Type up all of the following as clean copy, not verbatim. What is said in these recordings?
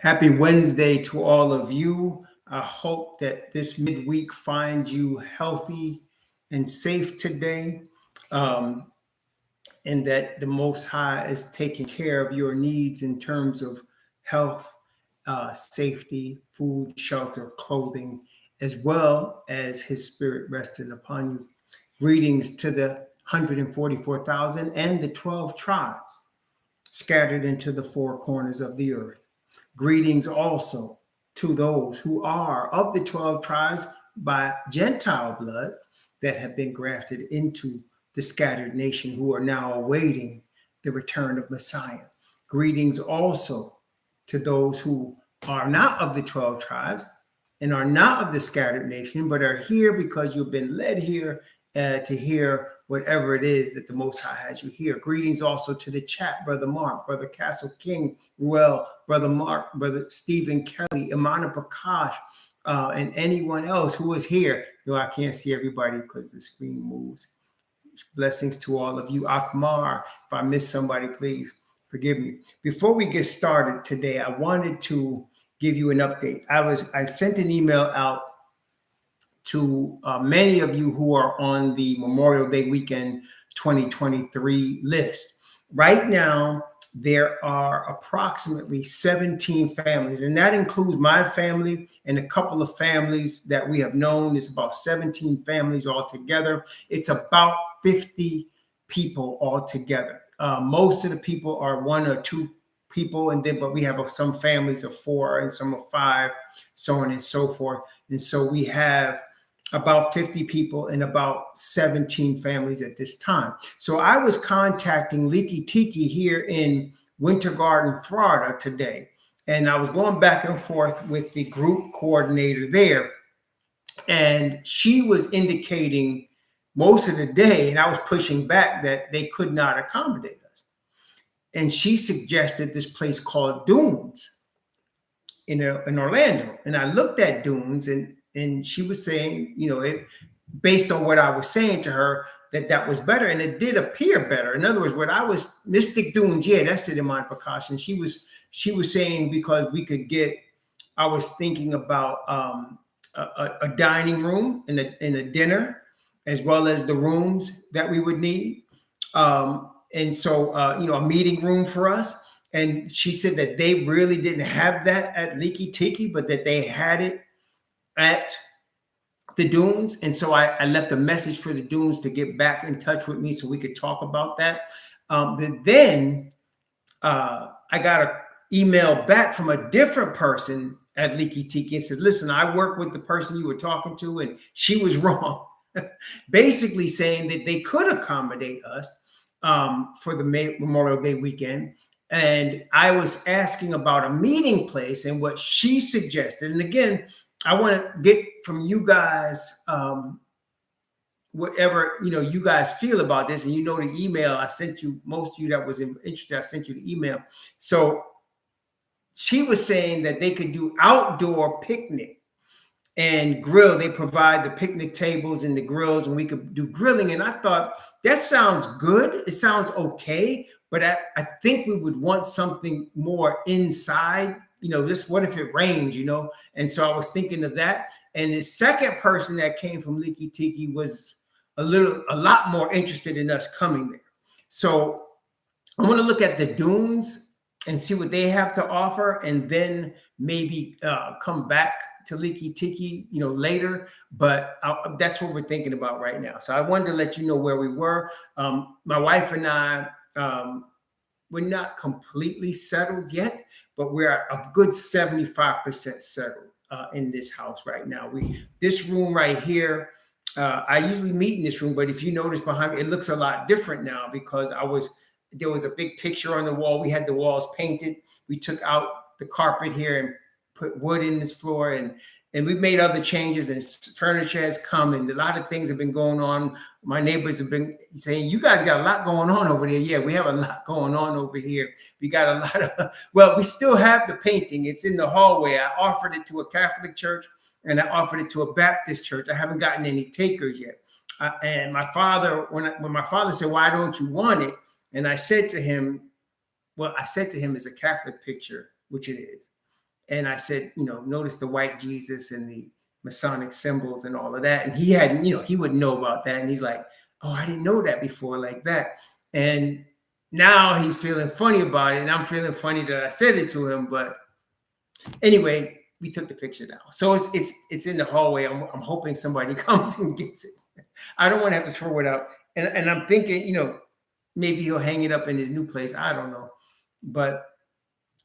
Happy Wednesday to all of you. I hope that this midweek finds you healthy and safe today, um, and that the Most High is taking care of your needs in terms of health, safety, food, shelter, clothing, as well as His Spirit resting upon you. Greetings to the 144,000 and the 12 tribes scattered into the four corners of the earth. Greetings also to those who are of the 12 tribes by Gentile blood that have been grafted into the scattered nation who are now awaiting the return of Messiah. Greetings also to those who are not of the 12 tribes and are not of the scattered nation, but are here because you've been led here to hear whatever it is that the Most High has you here. Greetings also to the chat, Brother Mark, Brother Castle King, Ruel, Brother Mark, Brother Stephen Kelly, Imana Prakash, and anyone else who is here, though I can't see everybody because the screen moves. Blessings to all of you. Akmar, if I miss somebody, please forgive me. Before we get started today, I wanted to give you an update. I sent an email out to many of you who are on the Memorial Day weekend 2023 list. Right now, there are approximately 17 families, and that includes my family and a couple of families that we have known. It's about 17 families altogether. It's about 50 people altogether. Most of the people are one or two people, but we have some families of four and some of five, so on and so forth. And so we have about 50 people and about 17 families at this time. So I was contacting Leaky Tiki here in Winter Garden, Florida today. And I was going back and forth with the group coordinator there. And she was indicating most of the day, and I was pushing back, that they could not accommodate us. And she suggested this place called Dunes in Orlando. And I looked at Dunes, and she was saying, based on what I was saying to her, that was better, and it did appear better. In other words, what I was Mystic Dunes, yeah, that's it in my precaution. She was saying because we could get. I was thinking about a dining room and a dinner, as well as the rooms that we would need, and so a meeting room for us. And she said that they really didn't have that at Leaky Tiki, but that they had it at the Dunes. And so I left a message for the Dunes to get back in touch with me so we could talk about that. But then I got an email back from a different person at Leaky Tiki and said, listen, I work with the person you were talking to, and she was wrong. Basically saying that they could accommodate us for the Memorial Day weekend. And I was asking about a meeting place and what she suggested. And again, I want to get from you guys whatever you guys feel about this. And the email I sent you, most of you that was interested, I sent you the email. So she was saying that they could do outdoor picnic and grill. They provide the picnic tables and the grills, and we could do grilling. And I thought, that sounds good. It sounds okay. But I think we would want something more inside. Just what if it rains, And so I was thinking of that. And the second person that came from Leaky Tiki was a lot more interested in us coming there. So I want to look at the Dunes and see what they have to offer, and then maybe come back to Leaky Tiki, later. But that's what we're thinking about right now. So I wanted to let you know where we were. My wife and I, we're not completely settled yet, but we're a good 75% settled in this house right now. This room right here, I usually meet in this room, but if you notice behind me, it looks a lot different now because there was a big picture on the wall. We had the walls painted. We took out the carpet here and put wood in this floor, and we've made other changes, and furniture has come, and a lot of things have been going on. My neighbors have been saying, you guys got a lot going on over there. Yeah, we have a lot going on over here. We got a lot of, well, we still have the painting. It's in the hallway. I offered it to a Catholic church, and I offered it to a Baptist church. I haven't gotten any takers yet. And my father, when my father said, why don't you want it? And I said to him, it's a Catholic picture, which it is. And I said, notice the white Jesus and the Masonic symbols and all of that. And he hadn't, he wouldn't know about that. And he's like, oh, I didn't know that before like that. And now he's feeling funny about it. And I'm feeling funny that I said it to him. But anyway, we took the picture down. So it's in the hallway. I'm hoping somebody comes and gets it. I don't want to have to throw it out. And I'm thinking, maybe he'll hang it up in his new place. I don't know. But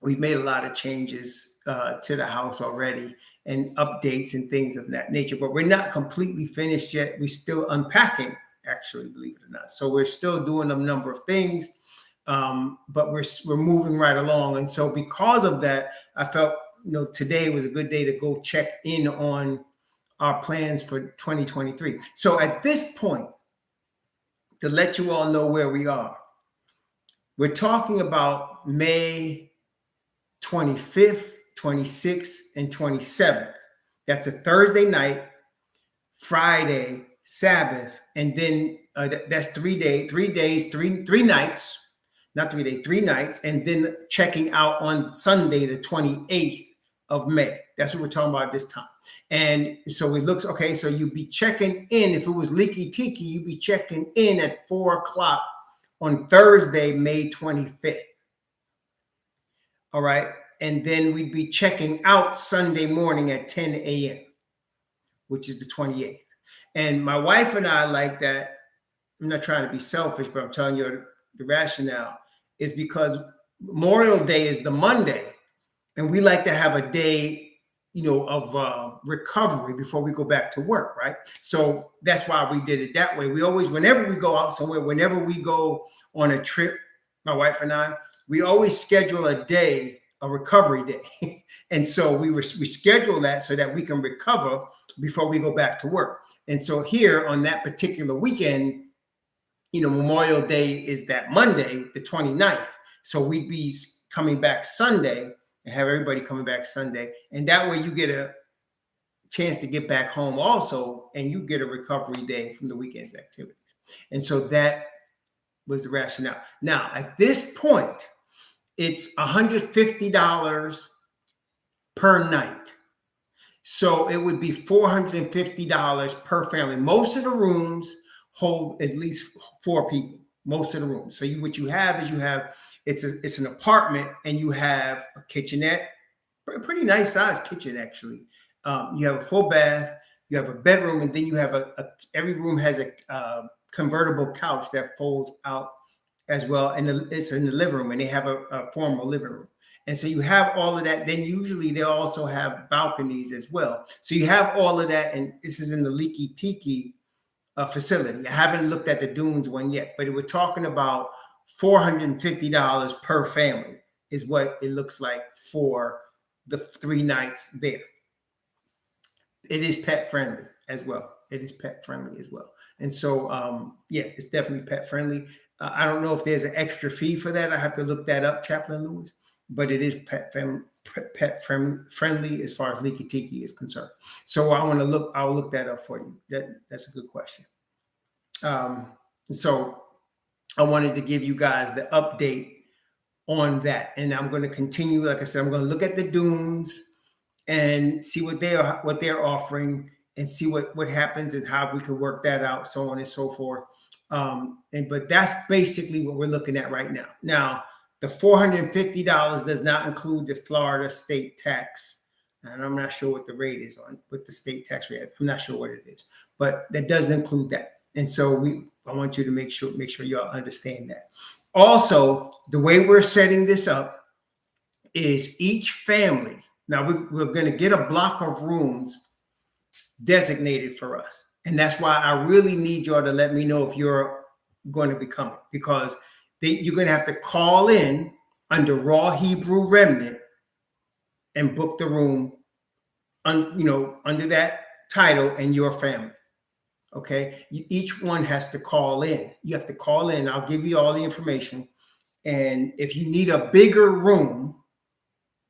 we've made a lot of changes to the house already and updates and things of that nature. But we're not completely finished yet. We're still unpacking, actually, believe it or not. So we're still doing a number of things, but we're moving right along. And so because of that, I felt, today was a good day to go check in on our plans for 2023. So at this point, to let you all know where we are, we're talking about May 25th, 26th, and 27th. That's a Thursday night, Friday, Sabbath, and then that's 3 days, 3 nights, not 3 days, 3 nights, and then checking out on Sunday, the 28th of May. That's what we're talking about this time. And so it looks, okay, so you'd be checking in. If it was Leaky Tiki, you'd be checking in at 4 o'clock on Thursday, May 25th. All right. And then we'd be checking out Sunday morning at 10 a.m., which is the 28th. And my wife and I like that. I'm not trying to be selfish, but I'm telling you the rationale is because Memorial Day is the Monday. And we like to have a day, of recovery before we go back to work, right? So that's why we did it that way. We always, whenever we go out somewhere, whenever we go on a trip, my wife and I, we always schedule a day, a recovery day. And so we schedule that so that we can recover before we go back to work. And so here on that particular weekend, Memorial Day is that Monday, the 29th. So we'd be coming back Sunday and have everybody coming back Sunday. And that way you get a chance to get back home also, and you get a recovery day from the weekend's activities. And so that was the rationale. Now, at this point, it's $150 per night. So it would be $450 per family. Most of the rooms hold at least 4 people, most of the rooms. So what you have is it's an apartment, and you have a kitchenette, a pretty nice sized kitchen, actually. You have a full bath, you have a bedroom, and then you have every room has a convertible couch that folds out as well. And it's in the living room, and they have a formal living room. And so you have all of that. Then usually they also have balconies as well. So you have all of that. And this is in the Leaky Tiki facility. I haven't looked at the Dunes one yet, but we're talking about $450 per family is what it looks like for the 3 nights there. It is pet friendly as well. And so, it's definitely pet friendly. I don't know if there's an extra fee for that. I have to look that up, Chaplain Lewis, but it is pet friendly as far as Leaky Tiki is concerned. So I'll look that up for you. That's a good question. So I wanted to give you guys the update on that. And I'm going to continue. Like I said, I'm going to look at the Dunes and see what they're offering, and see what happens and how we can work that out, so on and so forth. But that's basically what we're looking at right now. Now, the $450 does not include the Florida state tax. And I'm not sure what the rate is on with the state tax rate. I'm not sure what it is, but that doesn't include that. And so I want you to make sure y'all understand that. Also, the way we're setting this up is each family. Now we're going to get a block of rooms designated for us. And that's why I really need y'all to let me know if you're going to be coming, because you're going to have to call in under Raw Hebrew Remnant and book the room under that title and your family. Okay. Each one has to call in. You have to call in. I'll give you all the information. And if you need a bigger room,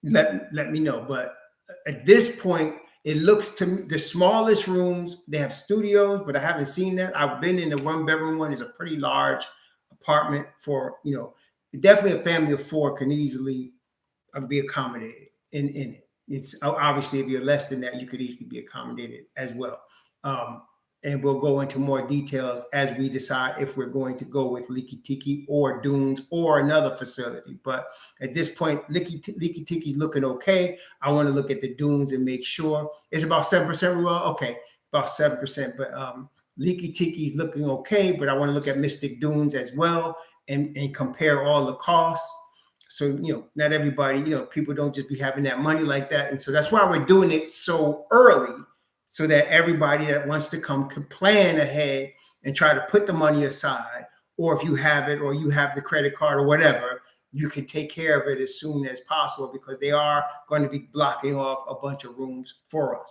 let me know. But at this point, it looks to me, the smallest rooms, they have studios, but I haven't seen that. I've been in the 1-bedroom one. It's a pretty large apartment for, definitely a family of 4 can easily be accommodated in it. It's obviously, if you're less than that, you could easily be accommodated as well. And we'll go into more details as we decide if we're going to go with Leaky Tiki or Dunes or another facility. But at this point, Leaky Tiki is looking okay. I want to look at the Dunes and make sure. It's about 7%, Ruel? Okay, about 7%. But Leaky Tiki is looking okay, but I want to look at Mystic Dunes as well and compare all the costs. So, not everybody, people don't just be having that money like that. And so that's why we're doing it so early, so that everybody that wants to come can plan ahead and try to put the money aside. Or if you have it, or you have the credit card or whatever, you can take care of it as soon as possible, because they are going to be blocking off a bunch of rooms for us.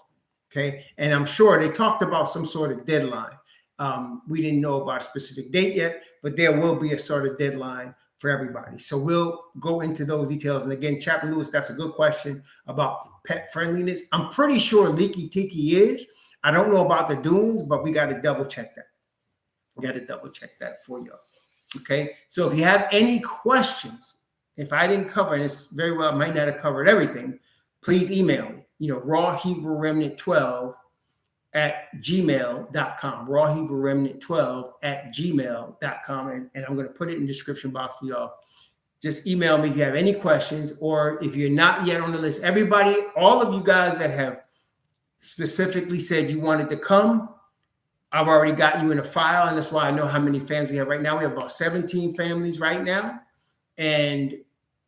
Okay. And I'm sure they talked about some sort of deadline. We didn't know about a specific date yet, but there will be a sort of deadline for everybody. So we'll go into those details. And again, Chaplain Lewis, that's a good question about pet friendliness. I'm pretty sure Leaky Tiki is. I don't know about the Dunes, but we got to double check that. We got to double check that for y'all. Okay. So if you have any questions, if I didn't cover, and it's very well, I might not have covered everything, please email me, rawhebrewremnant12 at gmail.com, rawhebrewremnant12 at gmail.com. And I'm going to put it in the description box for y'all. Just email me if you have any questions, or if you're not yet on the list. Everybody, all of you guys that have specifically said you wanted to come, I've already got you in a file, and that's why I know how many fans we have right now. We have about 17 families right now. And,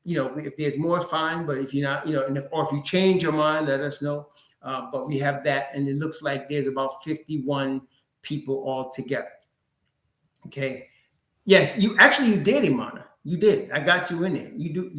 if there's more, fine. But if you're not, or if you change your mind, let us know. But we have that, and it looks like there's about 51 people all together. Okay. Yes, you did, Imana. You did. I got you in there. You did.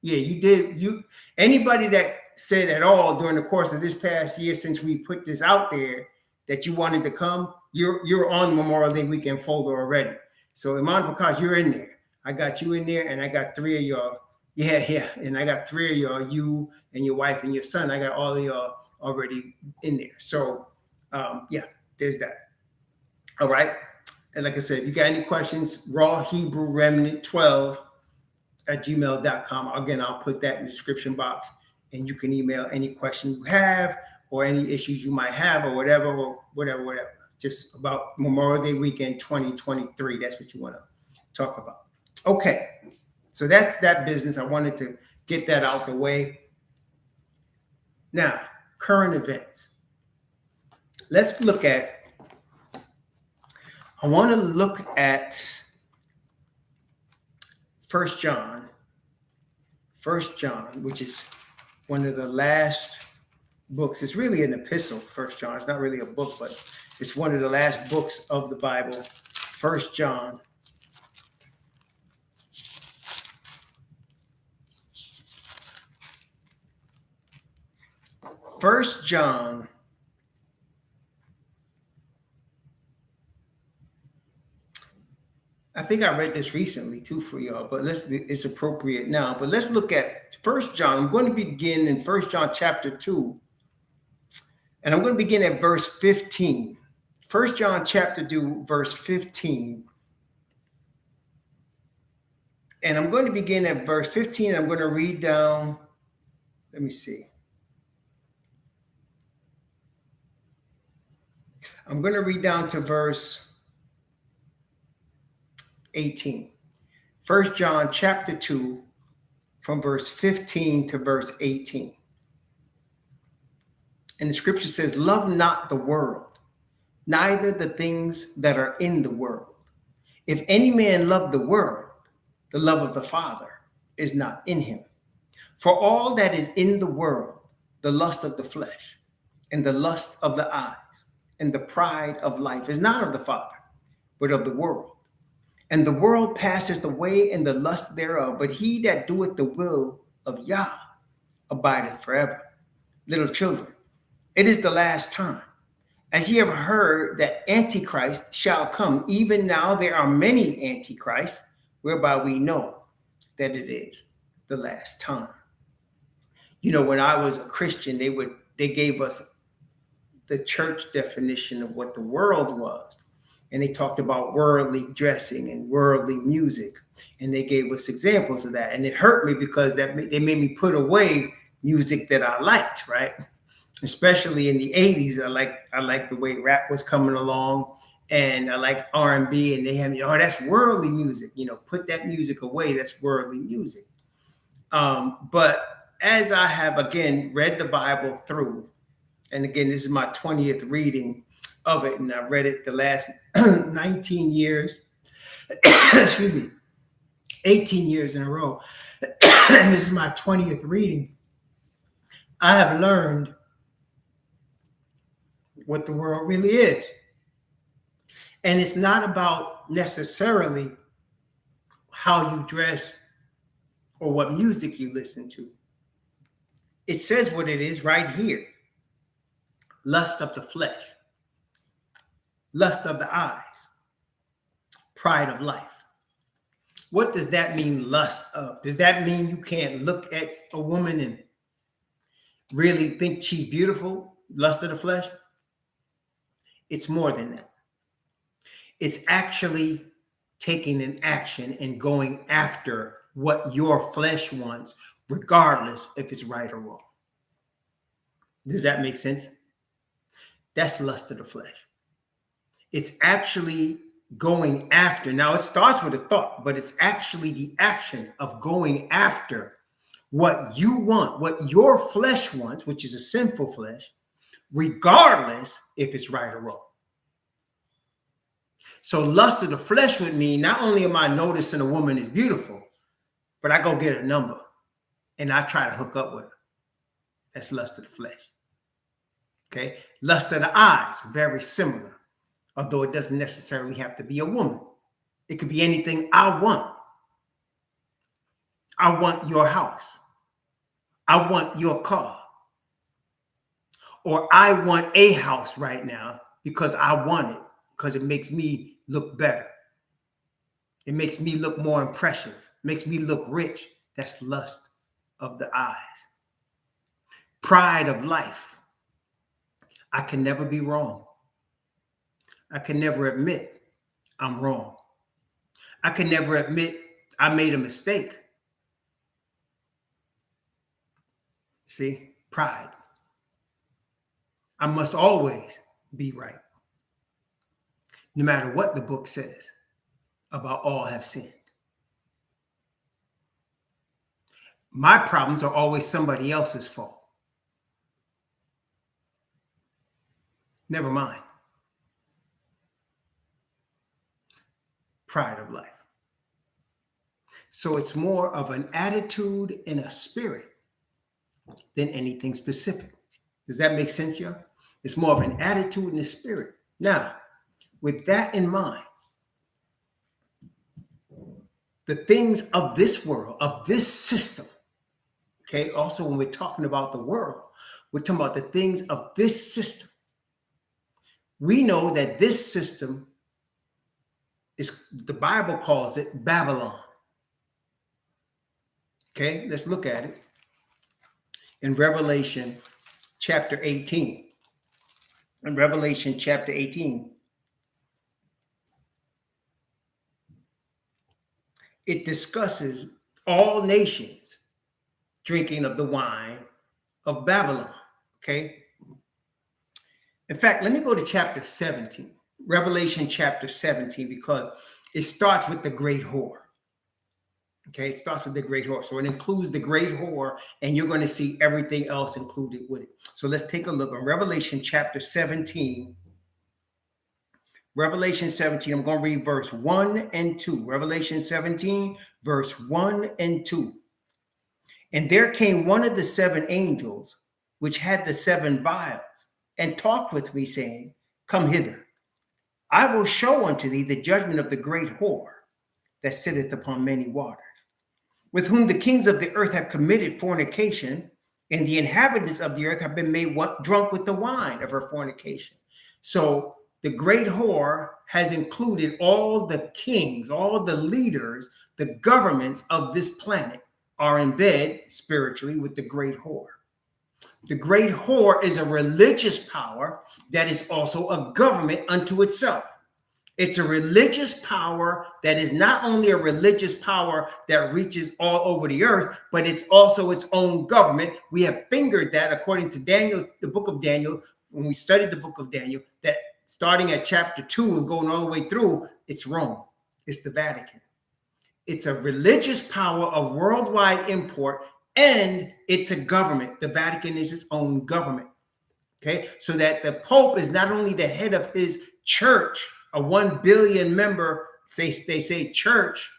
Yeah, you did. Anybody that said at all during the course of this past year, since we put this out there, that you wanted to come, you're on Memorial Day weekend folder already. So Imana Prakash, you're in there. I got you in there, and I got 3 of y'all. Yeah. And I got 3 of y'all, you and your wife and your son. I got all of y'all already in there. So, there's that. All right. And like I said, if you got any questions, rawhebrewremnant12 at gmail.com. Again, I'll put that in the description box, and you can email any question you have or any issues you might have or whatever. Just about Memorial Day weekend 2023. That's what you want to talk about. Okay. So that's that business. I wanted to get that out the way. Now, current events. I want to look at 1 John, which is one of the last books. It's really an epistle, 1 John. It's not really a book, but it's one of the last books of the Bible, 1 John. 1 John, I think I read this recently too for y'all, but it's appropriate now. But let's look at 1 John. I'm going to begin in 1 John chapter 2, and I'm going to begin at verse 15. 1 John chapter 2, verse 15. And I'm going to begin at verse 15. I'm going to read down, let me see. I'm going to read down to verse 18. 1 John chapter 2, from verse 15 to verse 18. And the scripture says, "Love not the world, neither the things that are in the world. If any man love the world, the love of the Father is not in him. For all that is in the world, the lust of the flesh, and the lust of the eyes, and the pride of life is not of the Father, but of the world. And the world passeth away, and the lust thereof, but he that doeth the will of Yah abideth forever. Little children, it is the last time. As ye have heard that Antichrist shall come, even now there are many Antichrists, whereby we know that it is the last time." When I was a Christian, they gave us the church definition of what the world was. And they talked about worldly dressing and worldly music. And they gave us examples of that. And it hurt me because they made me put away music that I liked, right? Especially in the 80s. I like the way rap was coming along, and I like R&B, and they had me, oh, that's worldly music. Put that music away. That's worldly music. But as I have, again, read the Bible through, and again, this is my 20th reading of it, and I've read it the last 19 years, excuse me, 18 years in a row, and this is my 20th reading. I have learned what the world really is. And it's not about necessarily how you dress or what music you listen to. It says what it is right here. Lust of the flesh, lust of the eyes, pride of life. What does that mean, lust of? Does that mean you can't look at a woman and really think she's beautiful? Lust of the flesh? It's more than that. It's actually taking an action and going after what your flesh wants, regardless if it's right or wrong. Does that make sense? That's lust of the flesh. It's actually going after. Now, it starts with a thought, but it's actually the action of going after what you want, what your flesh wants, which is a sinful flesh, regardless if it's right or wrong. So lust of the flesh would mean not only am I noticing a woman is beautiful, but I go get a number and I try to hook up with her. That's lust of the flesh. Okay. Lust of the eyes, very similar, although it doesn't necessarily have to be a woman. It could be anything I want. I want your house. I want your car. Or I want a house right now because I want it, because it makes me look better. It makes me look more impressive. It makes me look rich. That's lust of the eyes. Pride of life. I can never be wrong. I can never admit I'm wrong. I can never admit I made a mistake. See, pride. I must always be right. No matter what the book says about all have sinned. My problems are always somebody else's fault. Never mind. Pride of life. So it's more of an attitude and a spirit than anything specific. Does that make sense, y'all? It's more of an attitude and a spirit. Now, with that in mind, the things of this world, of this system, okay, also when we're talking about the world, we're talking about the things of this system. We know that this system is, the Bible calls it Babylon. Okay, let's look at it in Revelation chapter 18. In Revelation chapter 18, it discusses all nations drinking of the wine of Babylon. Okay. In fact, let me go to chapter 17, Revelation chapter 17, because it starts with the great whore. Okay, it starts with the great whore. So it includes the great whore, and you're going to see everything else included with it. So let's take a look at Revelation chapter 17. Revelation 17, I'm going to read verse 1 and 2. Revelation 17, verse 1 and 2. And there came one of the seven angels, which had the seven vials, and talked with me, saying, Come hither. I will show unto thee the judgment of the great whore that sitteth upon many waters, with whom the kings of the earth have committed fornication, and the inhabitants of the earth have been made drunk with the wine of her fornication. So the great whore has included all the kings, all the leaders, the governments of this planet are in bed spiritually with the great whore. The great whore is a religious power that is also a government unto itself. It's a religious power that is not only a religious power that reaches all over the earth, but it's also its own government. We have fingered that according to Daniel, the book of Daniel, when we studied the book of Daniel, that starting at chapter 2 and going all the way through, it's Rome. It's the Vatican. It's a religious power of worldwide import, and it's a government. The Vatican is its own government. Okay, so that the Pope is not only the head of his church, a 1 billion member, they say church,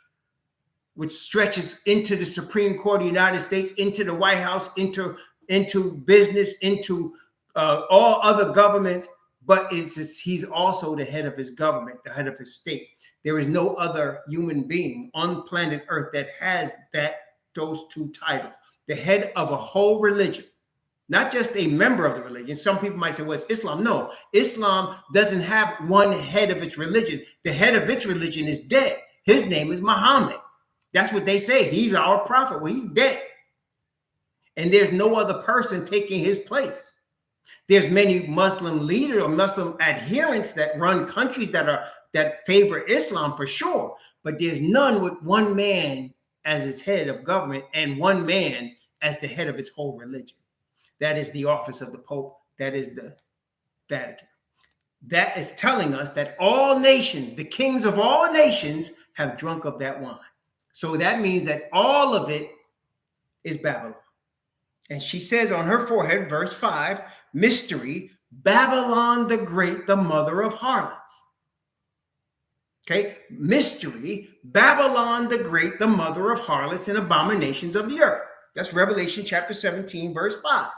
which stretches into the Supreme Court of the United States, into the White House, into business, into all other governments, but he's also the head of his government, the head of his state. There is no other human being on planet Earth that has those two titles, the head of a whole religion. Not just a member of the religion. Some people might say, well, it's Islam. No, Islam doesn't have one head of its religion. The head of its religion is dead. His name is Muhammad. That's what they say. He's our prophet. Well, he's dead. And there's no other person taking his place. There's many Muslim leaders or Muslim adherents that run countries that favor Islam for sure. But there's none with one man as its head of government and one man as the head of its whole religion. That is the office of the Pope. That is the Vatican. That is telling us that all nations, the kings of all nations, have drunk of that wine. So that means that all of it is Babylon. And she says on her forehead, verse 5, mystery, Babylon the Great, the mother of harlots. Okay, mystery, Babylon the Great, the mother of harlots and abominations of the earth. That's Revelation chapter 17, verse 5.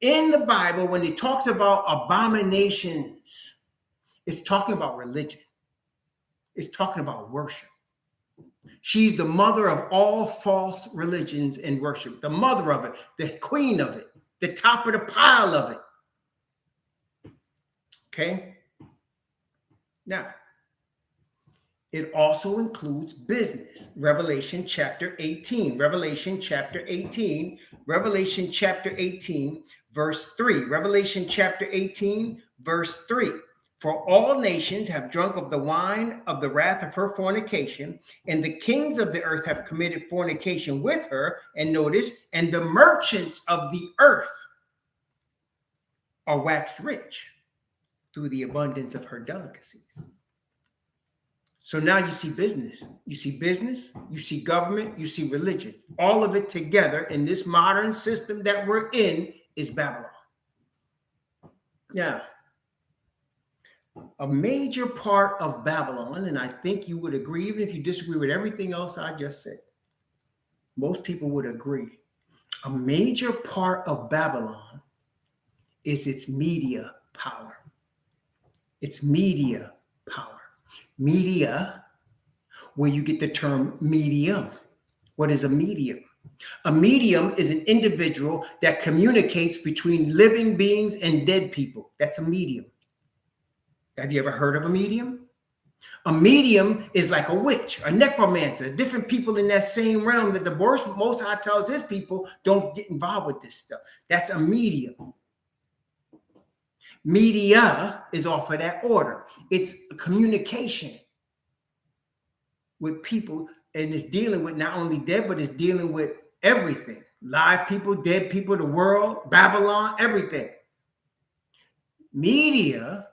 In the Bible, when it talks about abominations, it's talking about religion. It's talking about worship. She's the mother of all false religions and worship, the mother of it, the queen of it, the top of the pile of it. Okay? Now, it also includes business. Revelation chapter 18. Revelation chapter 18. Revelation chapter 18, verse 3. Revelation chapter 18, verse 3. For all nations have drunk of the wine of the wrath of her fornication, and the kings of the earth have committed fornication with her. And notice, and the merchants of the earth are waxed rich through the abundance of her delicacies. So now you see business, you see government, you see religion. All of it together in this modern system that we're in is Babylon. Now, a major part of Babylon, and I think you would agree, even if you disagree with everything else I just said, most people would agree. A major part of Babylon is its media power. Its media power. Media, where you get the term medium. What is a medium? A medium is an individual that communicates between living beings and dead people. That's a medium. Have you ever heard of a medium? A medium is like a witch, a necromancer, different people in that same realm that the Most High tells his people don't get involved with this stuff. That's a medium. Media is off of that order. It's a communication with people, and it's dealing with not only dead, but it's dealing with everything. Live people, dead people, the world, Babylon, everything. Media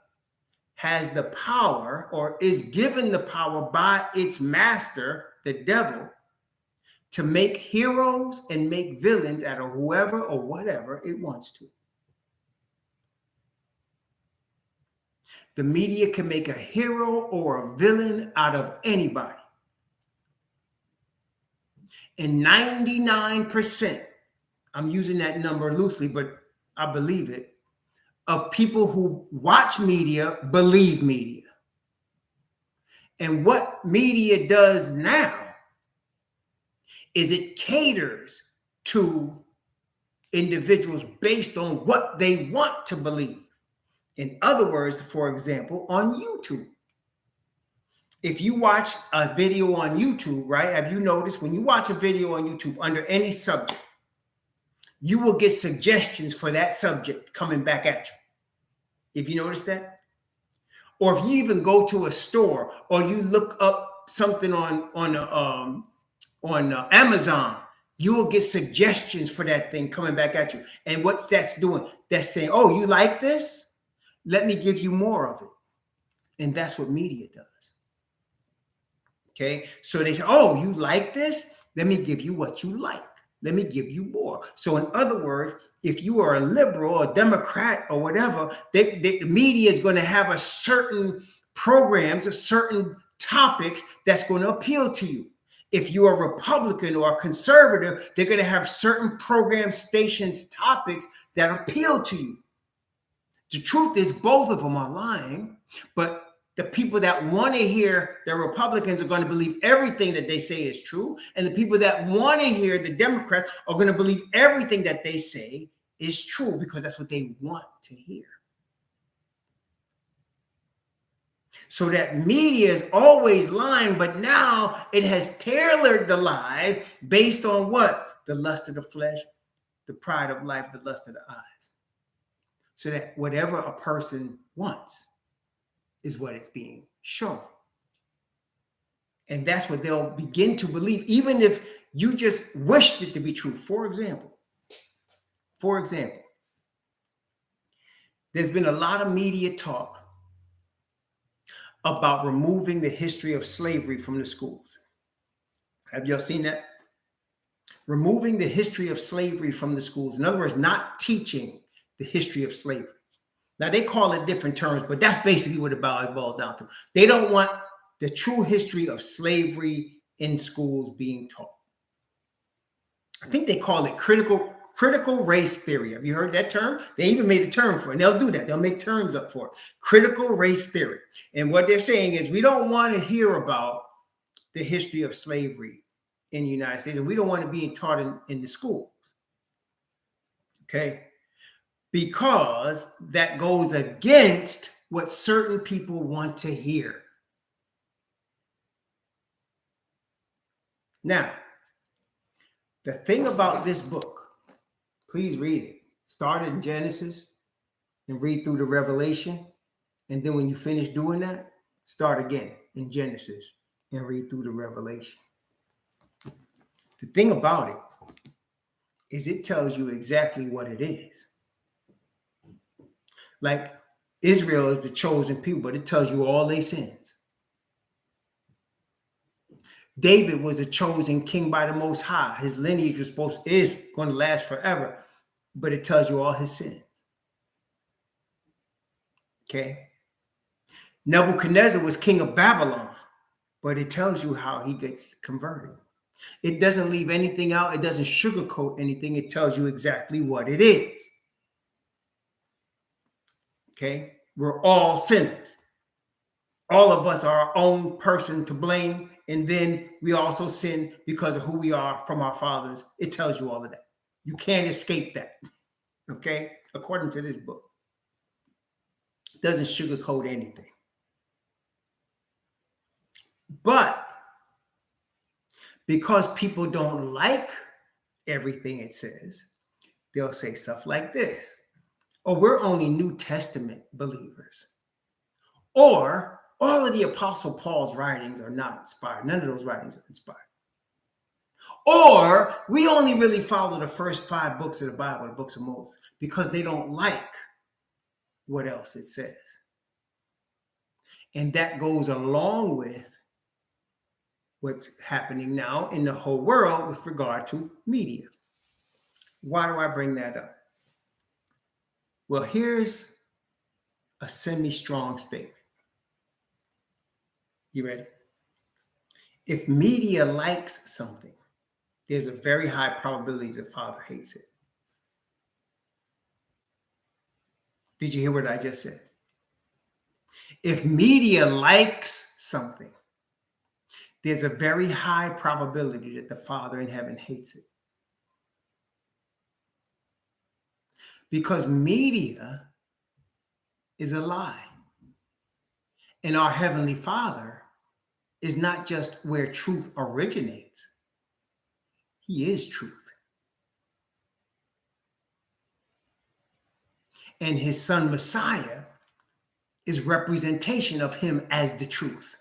has the power, or is given the power by its master, the devil, to make heroes and make villains out of whoever or whatever it wants to. The media can make a hero or a villain out of anybody. And 99%, I'm using that number loosely, but I believe it, of people who watch media believe media. And what media does now is it caters to individuals based on what they want to believe. In other words, for example, on YouTube. If you watch a video on YouTube, right? Have you noticed when you watch a video on YouTube under any subject, you will get suggestions for that subject coming back at you. If you notice that? Or if you even go to a store or you look up something on Amazon, you will get suggestions for that thing coming back at you. And what's that's doing? That's saying, oh, you like this? Let me give you more of it. And that's what media does. Okay. So they say, oh, you like this? Let me give you what you like. Let me give you more. So in other words, if you are a liberal or a Democrat or whatever, the media is going to have a certain programs, a certain topics that's going to appeal to you. If you're a Republican or a conservative, they're going to have certain program stations, topics that appeal to you. The truth is both of them are lying, but the people that want to hear the Republicans are going to believe everything that they say is true. And the people that want to hear the Democrats are going to believe everything that they say is true because that's what they want to hear. So that media is always lying, but now it has tailored the lies based on what? The lust of the flesh, the pride of life, the lust of the eyes. So that whatever a person wants is what it's being shown. And that's what they'll begin to believe, even if you just wished it to be true. For example, there's been a lot of media talk about removing the history of slavery from the schools. Have y'all seen that? Removing the history of slavery from the schools. In other words, not teaching the history of slavery. Now, they call it different terms, but that's basically what it boils down to. They don't want the true history of slavery in schools being taught. I think they call it critical race theory. Have you heard that term? They even made a term for it. And they'll do that. They'll make terms up for it. Critical race theory. And what they're saying is we don't want to hear about the history of slavery in the United States. And we don't want it being taught in the schools. Okay? Because that goes against what certain people want to hear. Now, the thing about this book, please read it. Start in Genesis and read through the Revelation. And then when you finish doing that, start again in Genesis and read through the Revelation. The thing about it is it tells you exactly what it is. Like Israel is the chosen people, but it tells you all their sins. David was a chosen king by the Most High. His lineage is going to last forever, but it tells you all his sins. Okay. Nebuchadnezzar was king of Babylon, but it tells you how he gets converted. It doesn't leave anything out. It doesn't sugarcoat anything. It tells you exactly what it is. Okay. We're all sinners. All of us are our own person to blame. And then we also sin because of who we are from our fathers. It tells you all of that. You can't escape that. Okay. According to this book. It doesn't sugarcoat anything. But because people don't like everything it says, they'll say stuff like this. Oh, we're only New Testament believers. Or all of the Apostle Paul's writings are not inspired. None of those writings are inspired. Or we only really follow the first 5 books of the Bible, the books of Moses, because they don't like what else it says. And that goes along with what's happening now in the whole world with regard to media. Why do I bring that up? Well, here's a semi-strong statement. You ready? If media likes something, there's a very high probability the Father hates it. Did you hear what I just said? If media likes something, there's a very high probability that the Father in heaven hates it. Because media is a lie. And our Heavenly Father is not just where truth originates. He is truth. And his son Messiah is representation of him as the truth.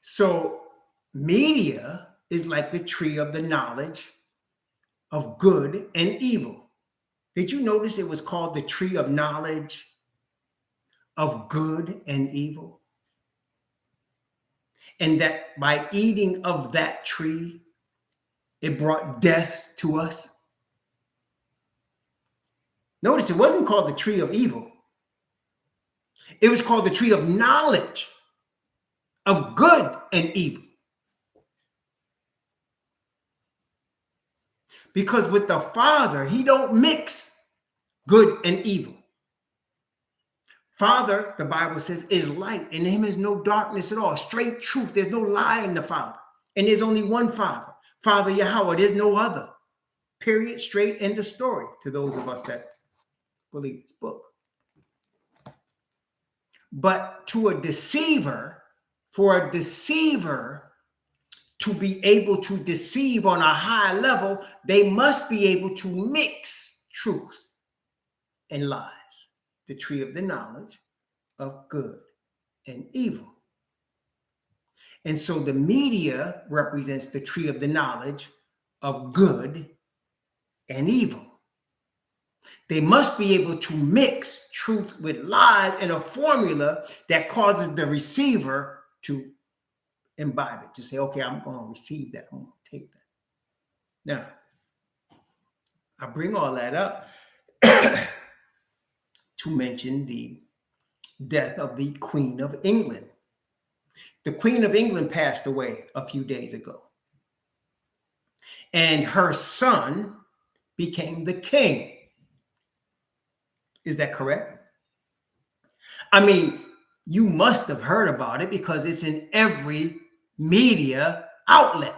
So media is like the tree of the knowledge of good and evil. Did you notice it was called the tree of knowledge of good and evil? And that by eating of that tree, it brought death to us. Notice it wasn't called the tree of evil. It was called the tree of knowledge of good and evil. Because with the Father, he don't mix good and evil. Father, the Bible says, is light, and in him is no darkness at all. Straight truth. There's no lie in the Father. And there's only one Father, Father Yahweh. There's no other. Period. Straight end of story to those of us that believe this book. But to a deceiver, for a deceiver to be able to deceive on a high level, they must be able to mix truth and lies. The tree of the knowledge of good and evil. And so the media represents the tree of the knowledge of good and evil. They must be able to mix truth with lies in a formula that causes the receiver to imbibe it, to say, okay, I'm going to receive that. I'm going to take that. Now, I bring all that up to mention the death of the Queen of England. The Queen of England passed away a few days ago. And her son became the king. Is that correct? I mean, you must have heard about it because it's in every media outlet.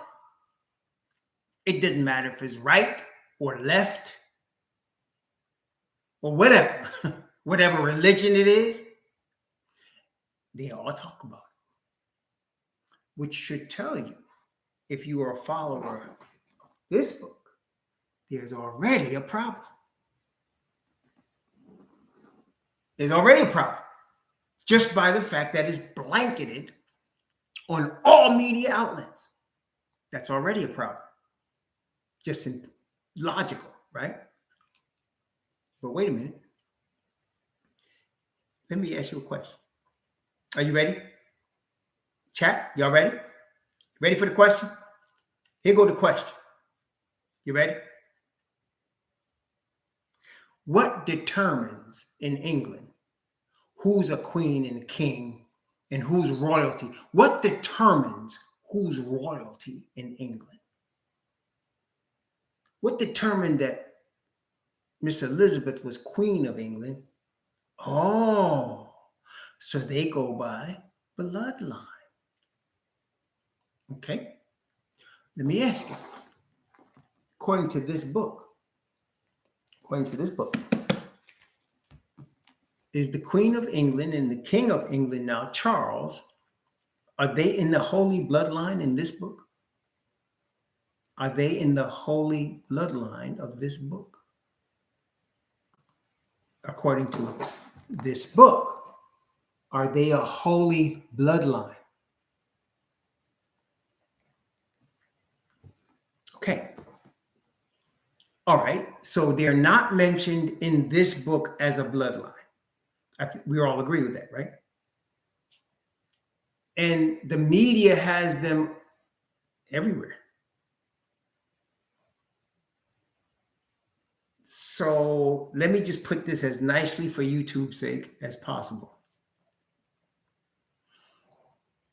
It didn't matter if it's right or left or whatever, whatever religion it is, they all talk about it. Which should tell you, if you are a follower of this book, there's already a problem. There's already a problem. Just by the fact that it's blanketed on all media outlets. That's already a problem. Just logical, right? But wait a minute. Let me ask you a question. Are you ready? Chat, y'all ready? Ready for the question? Here go the question. You ready? What determines in England who's a queen and a king and who's royalty? What determines who's royalty in England? What determined that Miss Elizabeth was Queen of England? Oh, so they go by bloodline. Okay, let me ask you. According to this book, is the Queen of England and the King of England now, Charles, are they in the holy bloodline in this book? Are they in the holy bloodline of this book? According to this book, are they a holy bloodline? Okay. All right. So they're not mentioned in this book as a bloodline. I think we all agree with that, right? And the media has them everywhere. So let me just put this as nicely for YouTube's sake as possible.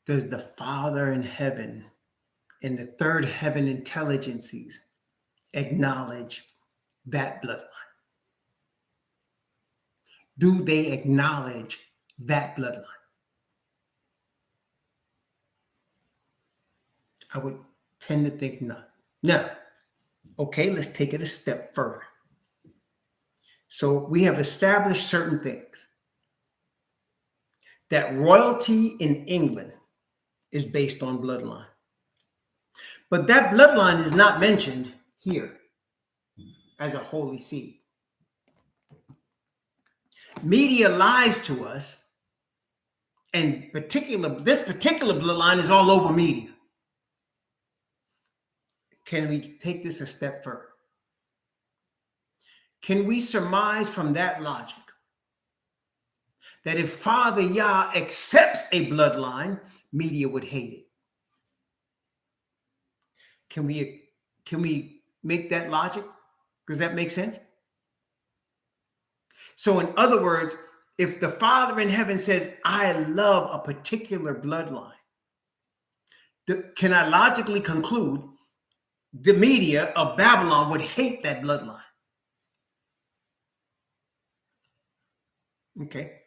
Does the Father in heaven and the third heaven intelligences acknowledge that bloodline? Do they acknowledge that bloodline? I would tend to think not. Now, okay, let's take it a step further. So we have established certain things. That royalty in England is based on bloodline. But that bloodline is not mentioned here. as a holy seed. Media lies to us, and this particular bloodline is all over media. Can we take this a step further? Can we surmise from that logic that if Father Yah accepts a bloodline, media would hate it? Can we make that logic? Does that make sense? So in other words, if the Father in heaven says, I love a particular bloodline, can I logically conclude the media of Babylon would hate that bloodline? Okay.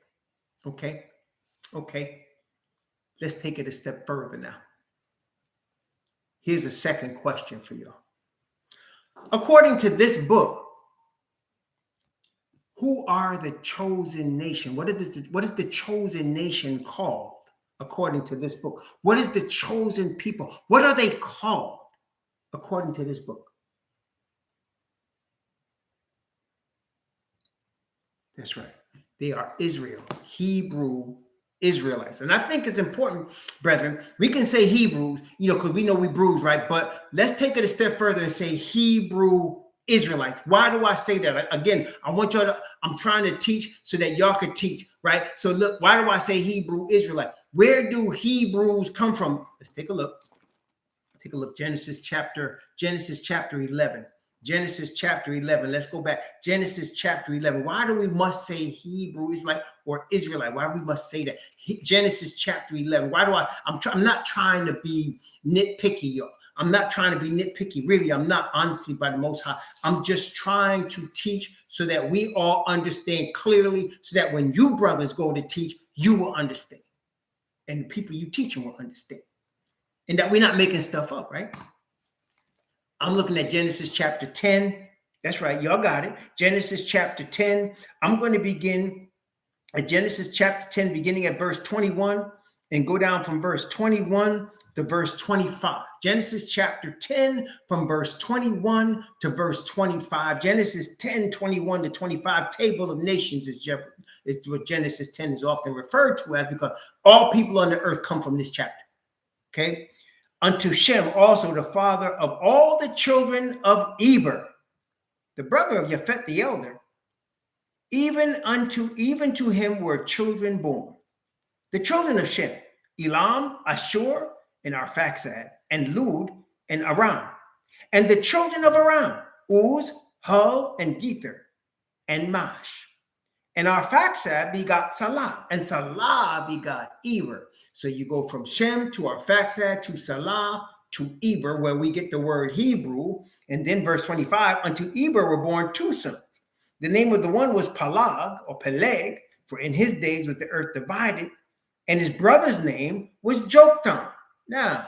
Let's take it a step further now. Here's a second question for you. According to this book, who are the chosen nation? What is the chosen nation called according to this book? What is the chosen people? What are they called according to this book? That's right. They are Israel, Hebrew Israelites. And I think it's important, brethren, we can say Hebrews, because we know we bruise, right? But let's take it a step further and say Hebrew Israelites. Why do I say that? Again, I'm trying to teach so that y'all could teach, right? So look, why do I say Hebrew Israelite? Where do Hebrews come from? Let's take a look. Genesis chapter 11. Genesis chapter 11. Let's go back. Genesis chapter 11. Why do we must say Hebrew Israelite or Israelite? Why do we must say that? Genesis chapter 11. Why do I'm not trying to be nitpicky, y'all. I'm not trying to be nitpicky. Really, I'm not, honestly, by the Most High. I'm just trying to teach so that we all understand clearly, so that when you brothers go to teach, you will understand. And the people you teaching will understand. And that we're not making stuff up, right? I'm looking at Genesis chapter 10. That's right. Y'all got it. Genesis chapter 10. I'm going to begin at Genesis chapter 10, beginning at verse 21 and go down from verse 21 to verse 25. Genesis chapter 10 from verse 21 to verse 25. Genesis 10, 21 to 25. Table of Nations is what Genesis 10 is often referred to as, because all people on the earth come from this chapter. Okay. Unto Shem also, the father of all the children of Eber, the brother of Japhet the elder, even to him were children born. The children of Shem, Elam, Ashur, and Arphaxad, and Lud, and Aram. And the children of Aram, Uz, Hul, and Gether, and Mash. And Arphaxad begot Salah, and Salah begot Eber. So you go from Shem to Arphaxad to Salah to Eber, where we get the word Hebrew. And then verse 25, unto Eber were born two sons. The name of the one was Peleg, or Peleg, for in his days was the earth divided. And his brother's name was Joktan. Now.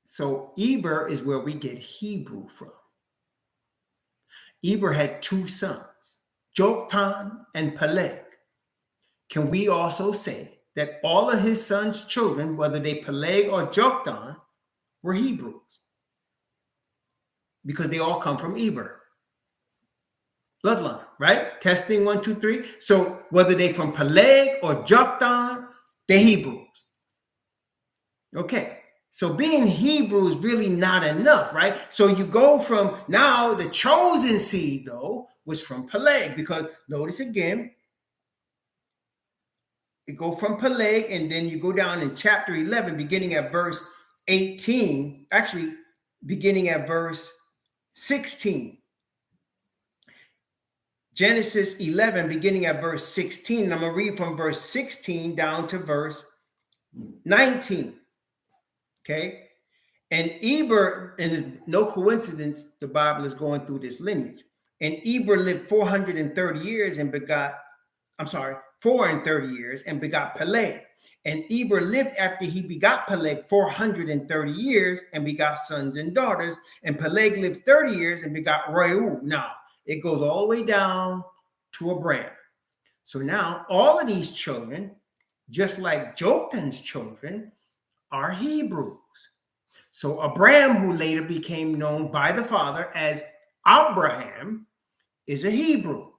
So Eber is where we get Hebrew from. Eber had two sons, Joktan and Peleg. Can we also say that all of his sons' children, whether they Peleg or Joktan, were Hebrews? Because they all come from Eber. Bloodline, right? Testing 1, 2, 3. So whether they from Peleg or Joktan, they're Hebrews. Okay. So being Hebrew is really not enough, right? So you go from, now the chosen seed, though, was from Peleg, because notice again, you go from Peleg, and then you go down in chapter 11, beginning at verse 18, actually beginning at verse 16. Genesis 11, beginning at verse 16. I'm going to read from verse 16 down to verse 19. Okay, and Eber, and it's no coincidence the Bible is going through this lineage. And Eber lived 430 years and begot, 430 years and begot Peleg. And Eber lived after he begot Peleg 430 years and begot sons and daughters. And Peleg lived 30 years and begot Reu. Now, it goes all the way down to Abraham. So now all of these children, just like Joktan's children, are Hebrews. So Abraham, who later became known by the father as Abraham, is a Hebrew.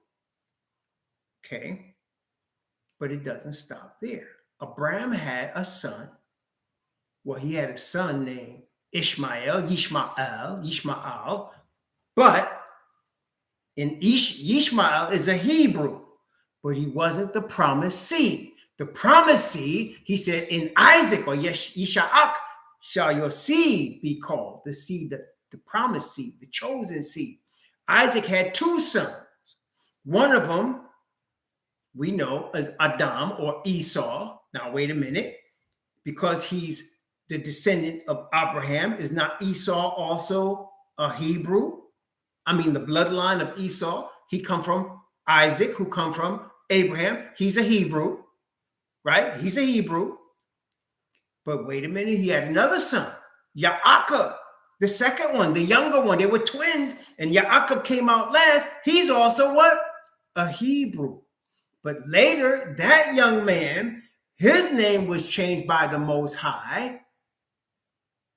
Okay. But it doesn't stop there. Abraham had a son. Well, he had a son named Yishmael. But Yishmael is a Hebrew, but he wasn't the promised seed. The promised seed, he said, in Isaac or Yishak shall your seed be called. The seed, the promised seed, the chosen seed. Isaac had two sons. One of them we know as Adam or Esau. Now, wait a minute. Because he's the descendant of Abraham, is not Esau also a Hebrew? I mean, the bloodline of Esau. He come from Isaac, who come from Abraham. He's a Hebrew, right? He's a Hebrew. But wait a minute. He had another son, Yaakov, the second one, the younger one. They were twins, and Yaakov came out last. He's also what? A Hebrew. But later, that young man, his name was changed by the Most High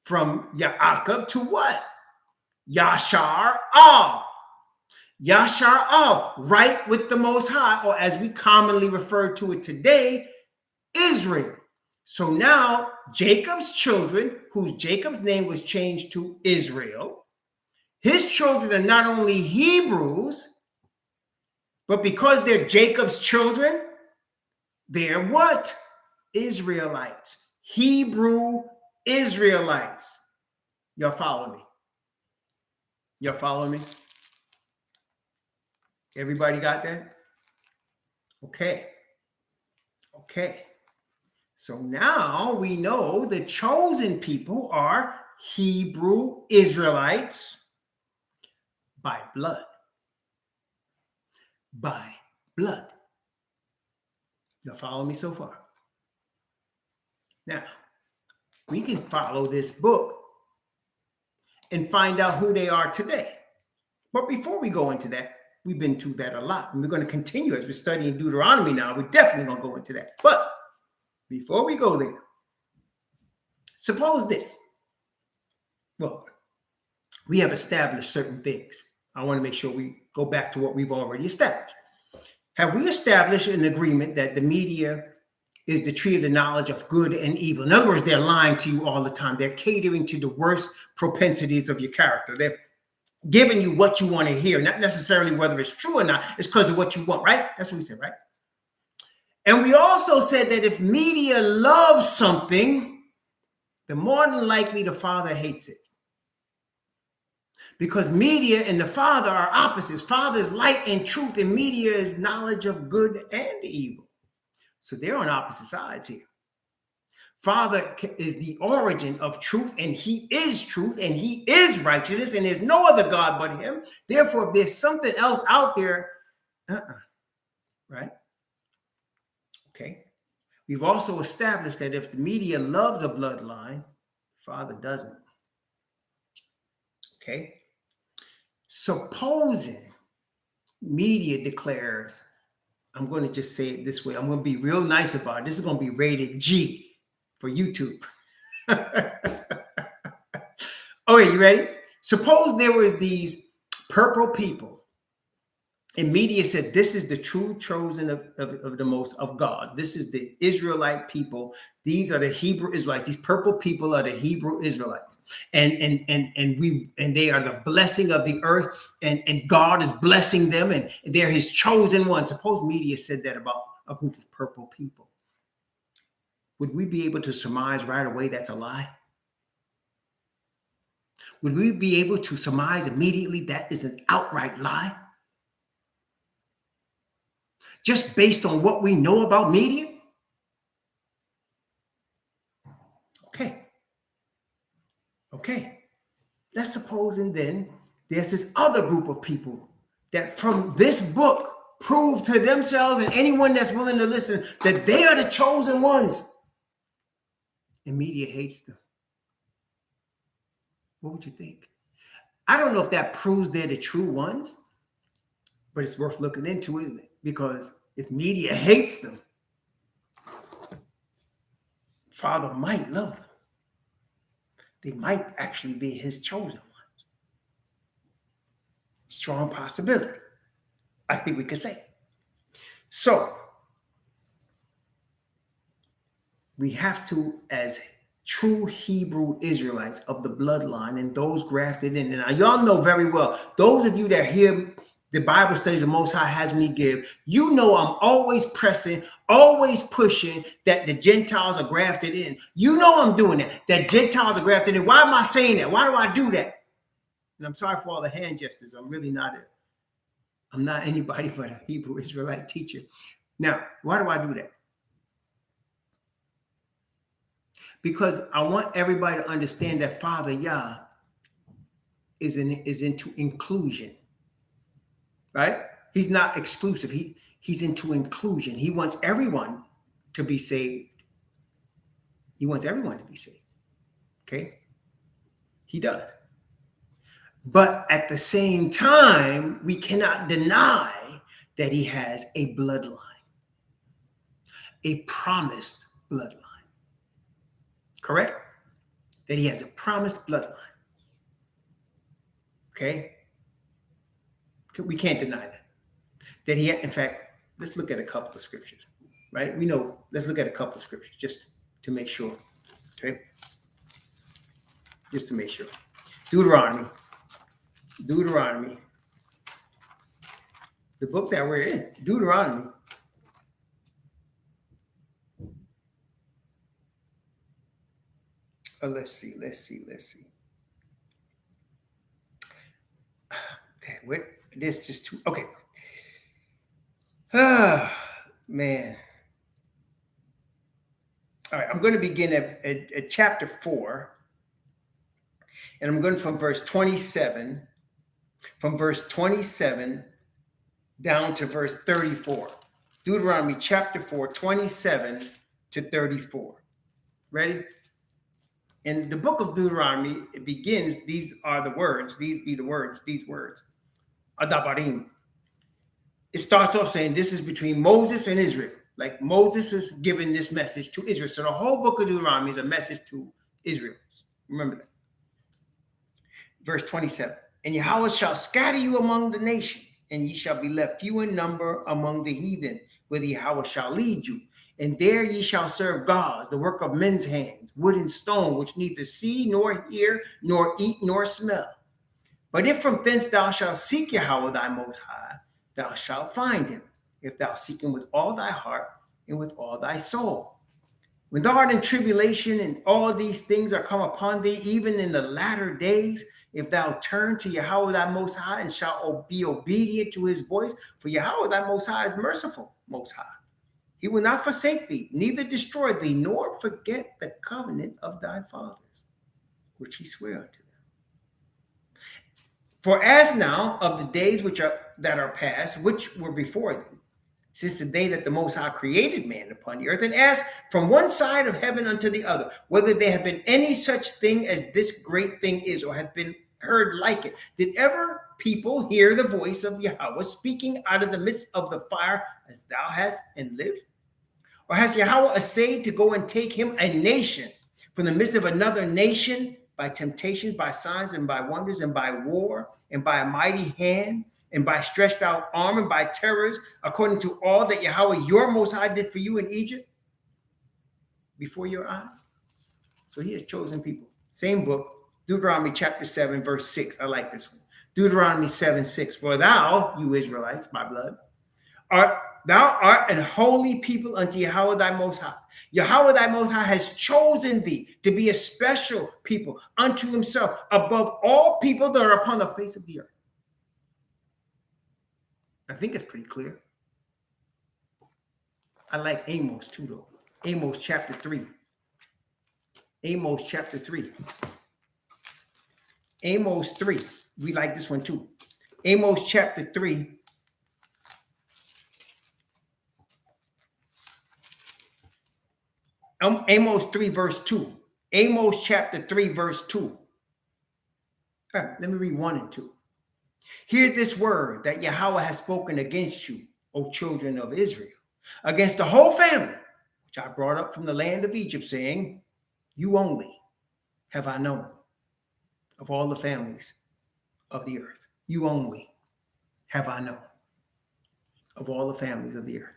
from Yaakov to what? Yashar-al. Yashar-al, right with the Most High, or as we commonly refer to it today, Israel. So now Jacob's children, whose Jacob's name was changed to Israel, his children are not only Hebrews, but because they're Jacob's children, they're what? Israelites. Hebrew Israelites. Y'all follow me? Y'all follow me? Everybody got that? Okay. Okay. So now we know the chosen people are Hebrew Israelites by blood. By blood. Y'all follow me so far? Now, we can follow this book and find out who they are today. But before we go into that, we've been through that a lot. And we're going to continue as we're studying Deuteronomy now. We're definitely going to go into that. But before we go there, suppose this. Well, we have established certain things. I want to make sure we go back to what we've already established. Have we established an agreement that the media is the tree of the knowledge of good and evil? In other words, they're lying to you all the time. They're catering to the worst propensities of your character. They're giving you what you want to hear, not necessarily whether it's true or not. It's because of what you want, right? That's what we said, right? And we also said that if media loves something, then more than likely the father hates it. Because media and the father are opposites. Father is light and truth, and media is knowledge of good and evil. So they're on opposite sides here. Father is the origin of truth, and he is truth, and he is righteousness, and there's no other God but him. Therefore, if there's something else out there, right? Okay. We've also established that if the media loves a bloodline, Father doesn't. Okay. Supposing media declares, I'm going to just say it this way. I'm going to be real nice about it. This is going to be rated G for YouTube. Okay, you ready? Suppose there was these purple people, and media said, this is the true chosen of the most of God. This is the Israelite people. These are the Hebrew Israelites. These purple people are the Hebrew Israelites. And they are the blessing of the earth, and God is blessing them, and they're his chosen ones. Suppose media said that about a group of purple people. Would we be able to surmise right away that's a lie? Would we be able to surmise immediately that is an outright lie? Just based on what we know about media? Okay. Let's suppose, and then there's this other group of people that from this book prove to themselves and anyone that's willing to listen that they are the chosen ones. And media hates them. What would you think? I don't know if that proves they're the true ones, but it's worth looking into, isn't it? Because if media hates them, Father might love them. they might actually be his chosen ones. Strong possibility. I think we could say. So we have to, as true Hebrew Israelites of the bloodline and those grafted in. And now y'all know very well, those of you that hear the Bible studies the Most High has me give, you know I'm always pressing, always pushing that the Gentiles are grafted in. You know I'm doing that Gentiles are grafted in. Why am I saying that? Why do I do that? And I'm sorry for all the hand gestures. I'm not anybody but a Hebrew Israelite teacher. Now, why do I do that? Because I want everybody to understand that Father Yah is into inclusion, right? He's not exclusive. He's into inclusion. He wants everyone to be saved. He wants everyone to be saved. Okay? He does. But at the same time, we cannot deny that he has a bloodline, a promised bloodline. Correct? That he has a promised bloodline. Okay? We can't deny that. That he had, in fact, let's look at a couple of scriptures, right? We know, let's look at a couple of scriptures just to make sure. Okay? Just to make sure. Deuteronomy, the book that we're in, Deuteronomy. Let's see. This just too, okay. Man. All right, I'm going to begin at chapter 4, and I'm going from verse 27, down to verse 34. Deuteronomy chapter 4, 27 to 34. Ready? In the book of Deuteronomy, it begins, these words, Adabarim. It starts off saying this is between Moses and Israel. Like Moses is giving this message to Israel. So the whole book of Deuteronomy is a message to Israel. Remember that. Verse 27. And Yahweh shall scatter you among the nations, and ye shall be left few in number among the heathen, whither Yahweh shall lead you. And there ye shall serve gods, the work of men's hands, wood and stone, which neither see, nor hear, nor eat, nor smell. But if from thence thou shalt seek Yahweh thy most high, thou shalt find him, if thou seek him with all thy heart and with all thy soul. When thou art in tribulation and all these things are come upon thee, even in the latter days, if thou turn to Yahweh thy most high and shalt be obedient to his voice, for Yahweh thy most high is merciful, most high. He will not forsake thee, neither destroy thee, nor forget the covenant of thy fathers, which he sware unto them. For as now of the days that are past, which were before thee, since the day that the Most High created man upon the earth, and asked from one side of heaven unto the other, whether there have been any such thing as this great thing is, or have been heard like it. Did ever people hear the voice of Yahweh speaking out of the midst of the fire as thou hast and live? Or has Yahweh essayed to go and take him a nation from the midst of another nation by temptations, by signs, and by wonders, and by war, and by a mighty hand, and by stretched out arm, and by terrors, according to all that Yahweh your Most High did for you in Egypt before your eyes? So he has chosen people. Same book, Deuteronomy chapter 7, verse 6. I like this one. Deuteronomy 7:6. For thou, you Israelites, my blood, thou art an holy people unto Yahweh thy Most High. Yahweh thy Most High has chosen thee to be a special people unto himself above all people that are upon the face of the earth. I think it's pretty clear. I like Amos too, though. Amos chapter 3. Amos chapter 3. Amos 3. We like this one too. Amos chapter 3. Amos 3 verse 2. Amos chapter 3 verse 2. All right, let me read 1 and 2. Hear this word that Yahweh has spoken against you, O children of Israel, against the whole family, which I brought up from the land of Egypt, saying, you only, have I known of all the families of the earth. You only have I known of all the families of the earth.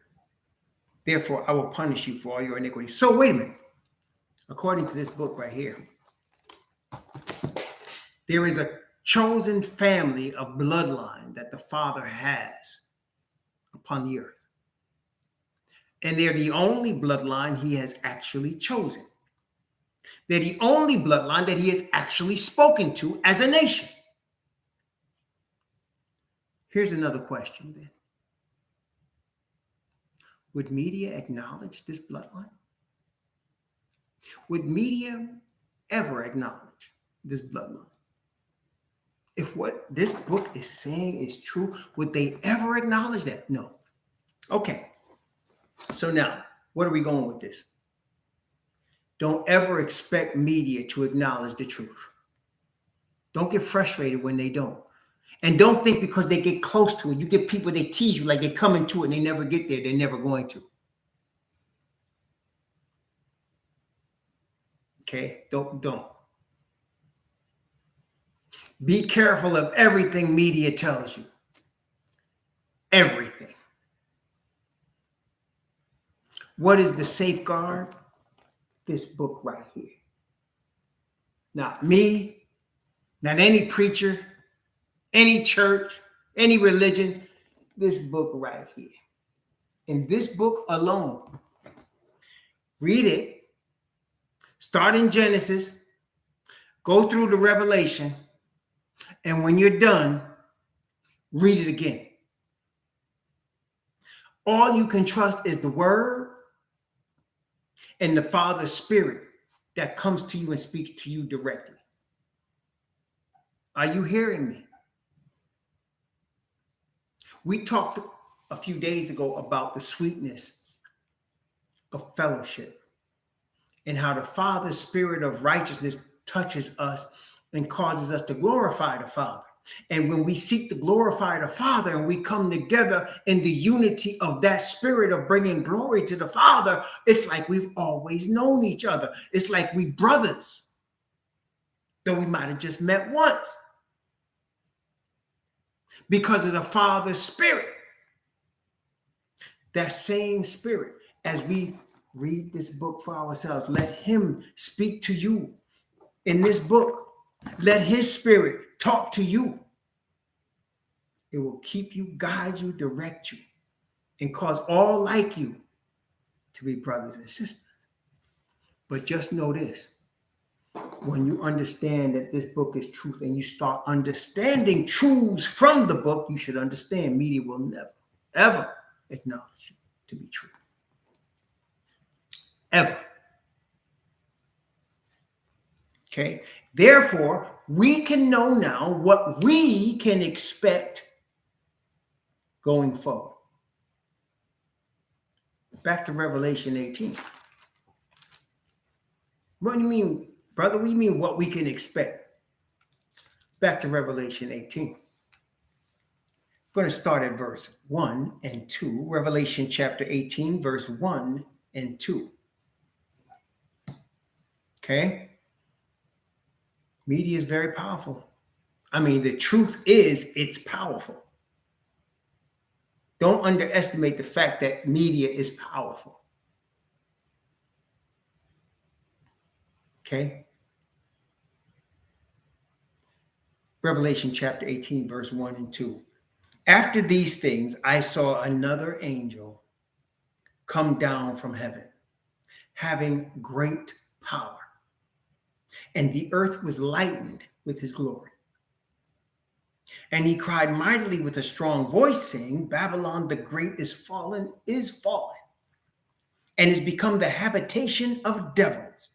Therefore, I will punish you for all your iniquities. So wait a minute. According to this book right here, there is a chosen family of bloodline that the Father has upon the earth. And they're the only bloodline he has actually chosen. They're the only bloodline that he has actually spoken to as a nation. Here's another question then. Would media acknowledge this bloodline? Would media ever acknowledge this bloodline? If what this book is saying is true, would they ever acknowledge that? No. Okay. So now, where are we going with this? Don't ever expect media to acknowledge the truth. Don't get frustrated when they don't. And don't think because they get close to it, you get people, they tease you like they come into it and they never get there. They're never going to. Okay? Don't. Be careful of everything media tells you. Everything. What is the safeguard? This book right here. Not me, not any preacher, any church, any religion. This book right here. In this book alone, read it. Start in Genesis. Go through the Revelation. And when you're done, read it again. All you can trust is the word and the Father's Spirit that comes to you and speaks to you directly. Are you hearing me? We talked a few days ago about the sweetness of fellowship and how the Father's Spirit of righteousness touches us and causes us to glorify the Father. And when we seek to glorify the Father and we come together in the unity of that spirit of bringing glory to the Father, it's like we've always known each other. It's like we brothers, though we might have just met once. Because of the Father's Spirit. That same Spirit, as we read this book for ourselves, let him speak to you in this book. Let his Spirit talk to you. It will keep you, guide you, direct you, and cause all like you to be brothers and sisters. But just know this. When you understand that this book is truth and you start understanding truths from the book, you should understand media will never, ever acknowledge you to be true. Ever. Okay? Therefore, we can know now what we can expect going forward. Back to Revelation 18. What do you mean, brother? What do you mean what we can expect? Back to Revelation 18. I'm going to start at verse 1 and 2. Revelation chapter 18, verse 1 and 2. Okay? Media is very powerful. I mean, the truth is it's powerful. Don't underestimate the fact that media is powerful. Okay? Revelation chapter 18, verse 1 and 2. After these things, I saw another angel come down from heaven, having great power. And the earth was lightened with his glory. And he cried mightily with a strong voice, saying, Babylon the Great is fallen, and is become the habitation of devils,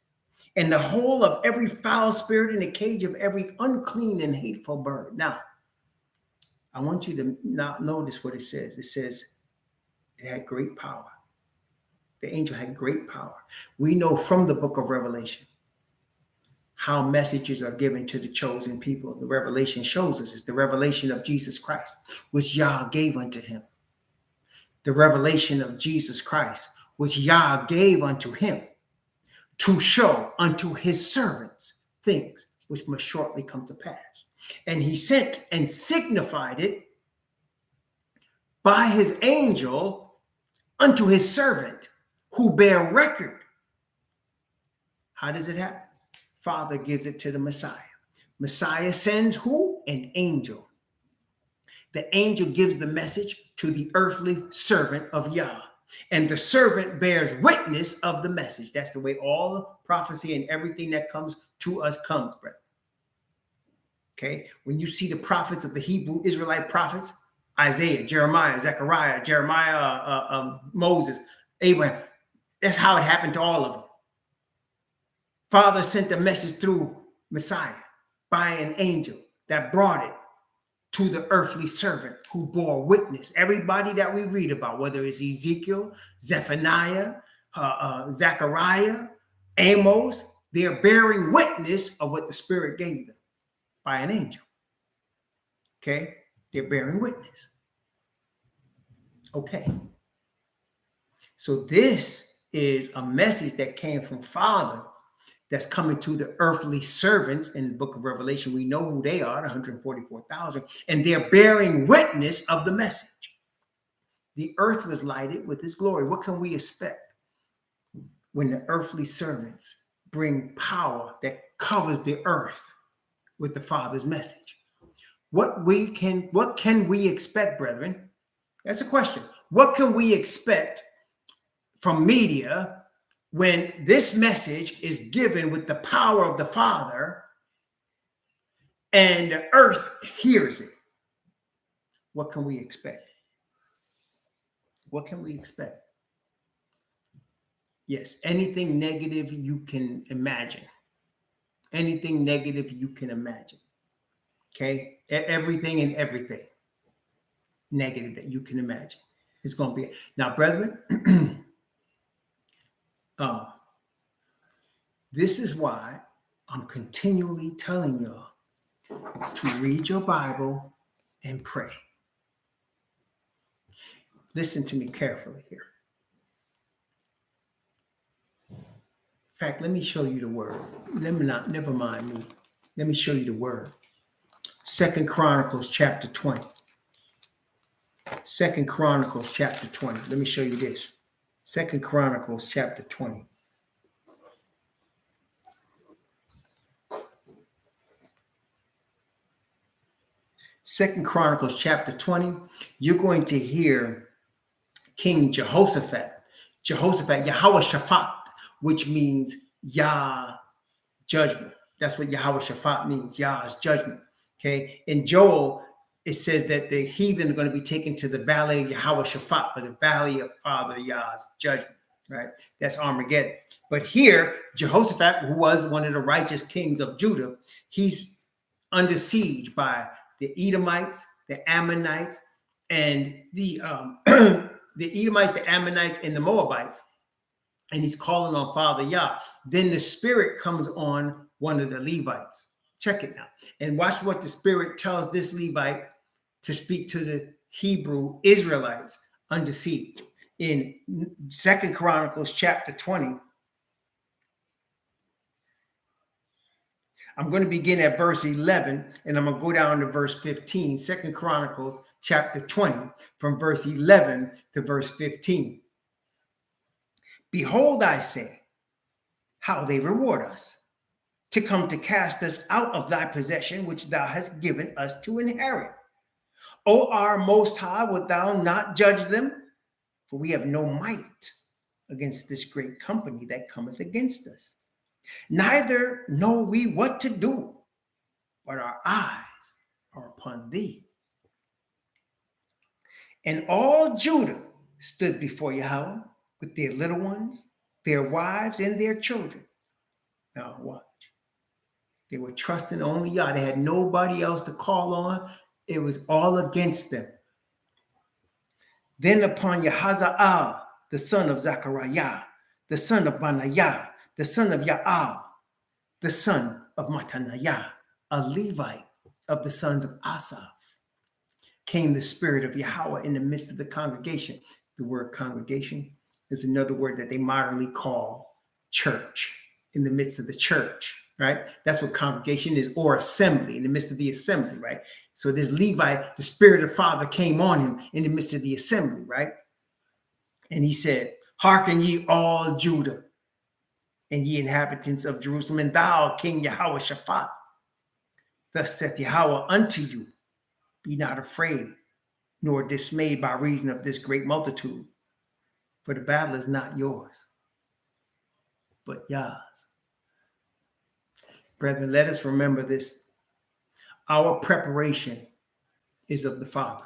and the hole of every foul spirit, in the cage of every unclean and hateful bird. Now, I want you to not notice what it says. It says it had great power. The angel had great power. We know from the book of Revelation how messages are given to the chosen people. The revelation shows us it's the revelation of Jesus Christ, which Yah gave unto him. The revelation of Jesus Christ, which Yah gave unto him to show unto his servants things which must shortly come to pass. And he sent and signified it by his angel unto his servant, who bear record. How does it happen? Father gives it to the Messiah. Messiah sends who? An angel. The angel gives the message to the earthly servant of Yah. And the servant bears witness of the message. That's the way all the prophecy and everything that comes to us comes, brother. Okay? When you see the prophets of the Hebrew Israelite prophets, Isaiah, Jeremiah, Zechariah, Moses, Abraham, that's how it happened to all of them. Father sent a message through Messiah by an angel that brought it to the earthly servant who bore witness. Everybody that we read about, whether it's Ezekiel, Zephaniah, Zechariah, Amos, they're bearing witness of what the Spirit gave them by an angel. Okay? They're bearing witness. Okay. So this is a message that came from Father that's coming to the earthly servants in the book of Revelation. We know who they are, 144,000, and they're bearing witness of the message. The earth was lighted with his glory. What can we expect when the earthly servants bring power that covers the earth with the Father's message? What can we expect, brethren? That's a question. What can we expect from media when this message is given with the power of the Father and the earth hears it? What can we expect? What can we expect? Yes, anything negative you can imagine. Anything negative you can imagine. Okay? Everything and everything negative that you can imagine is going to be. Now, brethren, this is why I'm continually telling y'all to read your Bible and pray. Listen to me carefully here. In fact, let me show you the word. Never mind me. Let me show you the word. 2 Chronicles chapter 20. 2 Chronicles chapter 20. Let me show you this. 2 Chronicles chapter 20. Second Chronicles chapter 20, you're going to hear King Jehoshaphat, Yahweh Shaphat, which means Yah judgment. That's what Yahweh Shaphat means, Yah's judgment. Okay. In Joel, it says that the heathen are going to be taken to the valley of Yahweh Shaphat, or the valley of Father Yah's judgment. Right. That's Armageddon. But here, Jehoshaphat, who was one of the righteous kings of Judah, he's under siege by the Edomites, the Ammonites, and the Edomites, the Ammonites, and the Moabites. And he's calling on Father Yah. Then the Spirit comes on one of the Levites. Check it now. And watch what the Spirit tells this Levite to speak to the Hebrew Israelites under siege. In 2 Chronicles chapter 20, I'm going to begin at verse 11, and I'm going to go down to verse 15. 2 Chronicles chapter 20, from verse 11 to verse 15. Behold, I say, how they reward us, to come to cast us out of thy possession, which thou hast given us to inherit. O our Most High, wilt thou not judge them? For we have no might against this great company that cometh against us. Neither know we what to do, but our eyes are upon thee. And all Judah stood before Yahweh with their little ones, their wives, and their children. Now watch. They were trusting only Yah. They had nobody else to call on. It was all against them. Then upon Yahaziel, the son of Zechariah, the son of Benaiah, the son of Yaal, the son of Mattaniah, a Levite of the sons of Asaph, came the Spirit of Yahweh in the midst of the congregation. The word congregation is another word that they modernly call church. In the midst of the church, right? That's what congregation is, or assembly, in the midst of the assembly, right? So this Levi, the Spirit of the Father came on him in the midst of the assembly, right? And he said, hearken ye all Judah, and ye inhabitants of Jerusalem, and thou, King Yahweh Shaphat. Thus saith Yahweh unto you, be not afraid, nor dismayed by reason of this great multitude, for the battle is not yours, but Yah's. Brethren, let us remember this. Our preparation is of the Father.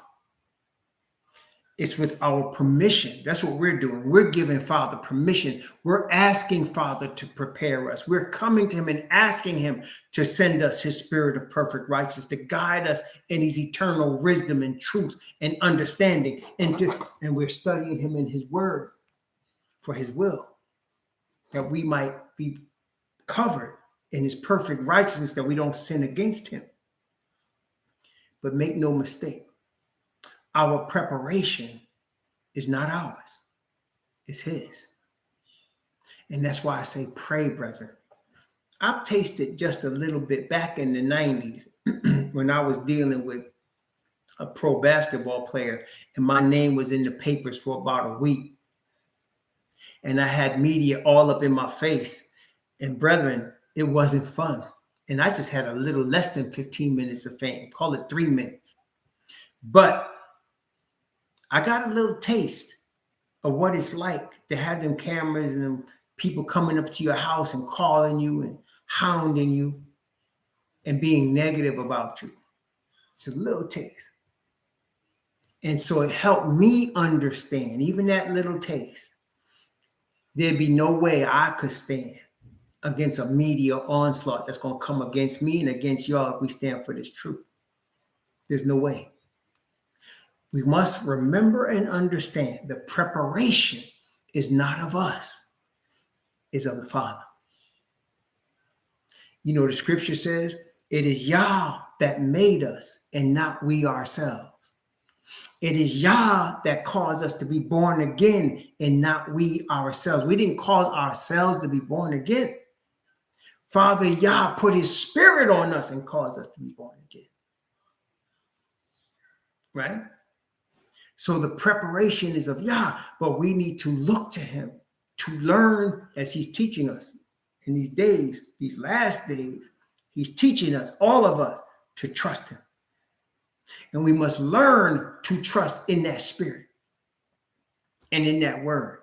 It's with our permission. That's what we're doing. We're giving Father permission. We're asking Father to prepare us. We're coming to him and asking him to send us his spirit of perfect righteousness, to guide us in his eternal wisdom and truth and understanding. And we're studying him in his word for his will, that we might be covered in his perfect righteousness, that we don't sin against him. But make no mistake, our preparation is not ours, it's his. And that's why I say pray, brethren. I've tasted just a little bit back in the 90s when I was dealing with a pro basketball player, and my name was in the papers for about a week. And I had media all up in my face. And brethren, it wasn't fun. And I just had a little less than 15 minutes of fame. Call it 3 minutes. But I got a little taste of what it's like to have them cameras and them people coming up to your house and calling you and hounding you and being negative about you. It's a little taste. And so it helped me understand, even that little taste, there'd be no way I could stand against a media onslaught that's going to come against me and against y'all if we stand for this truth. There's no way. We must remember and understand the preparation is not of us, it's of the Father. You know, the scripture says, it is Yah that made us and not we ourselves. It is Yah that caused us to be born again and not we ourselves. We didn't cause ourselves to be born again. Father Yah put his spirit on us and caused us to be born again. Right? So the preparation is of Yah, but we need to look to him to learn as he's teaching us in these days, these last days. He's teaching us, all of us, to trust him. And we must learn to trust in that spirit and in that word.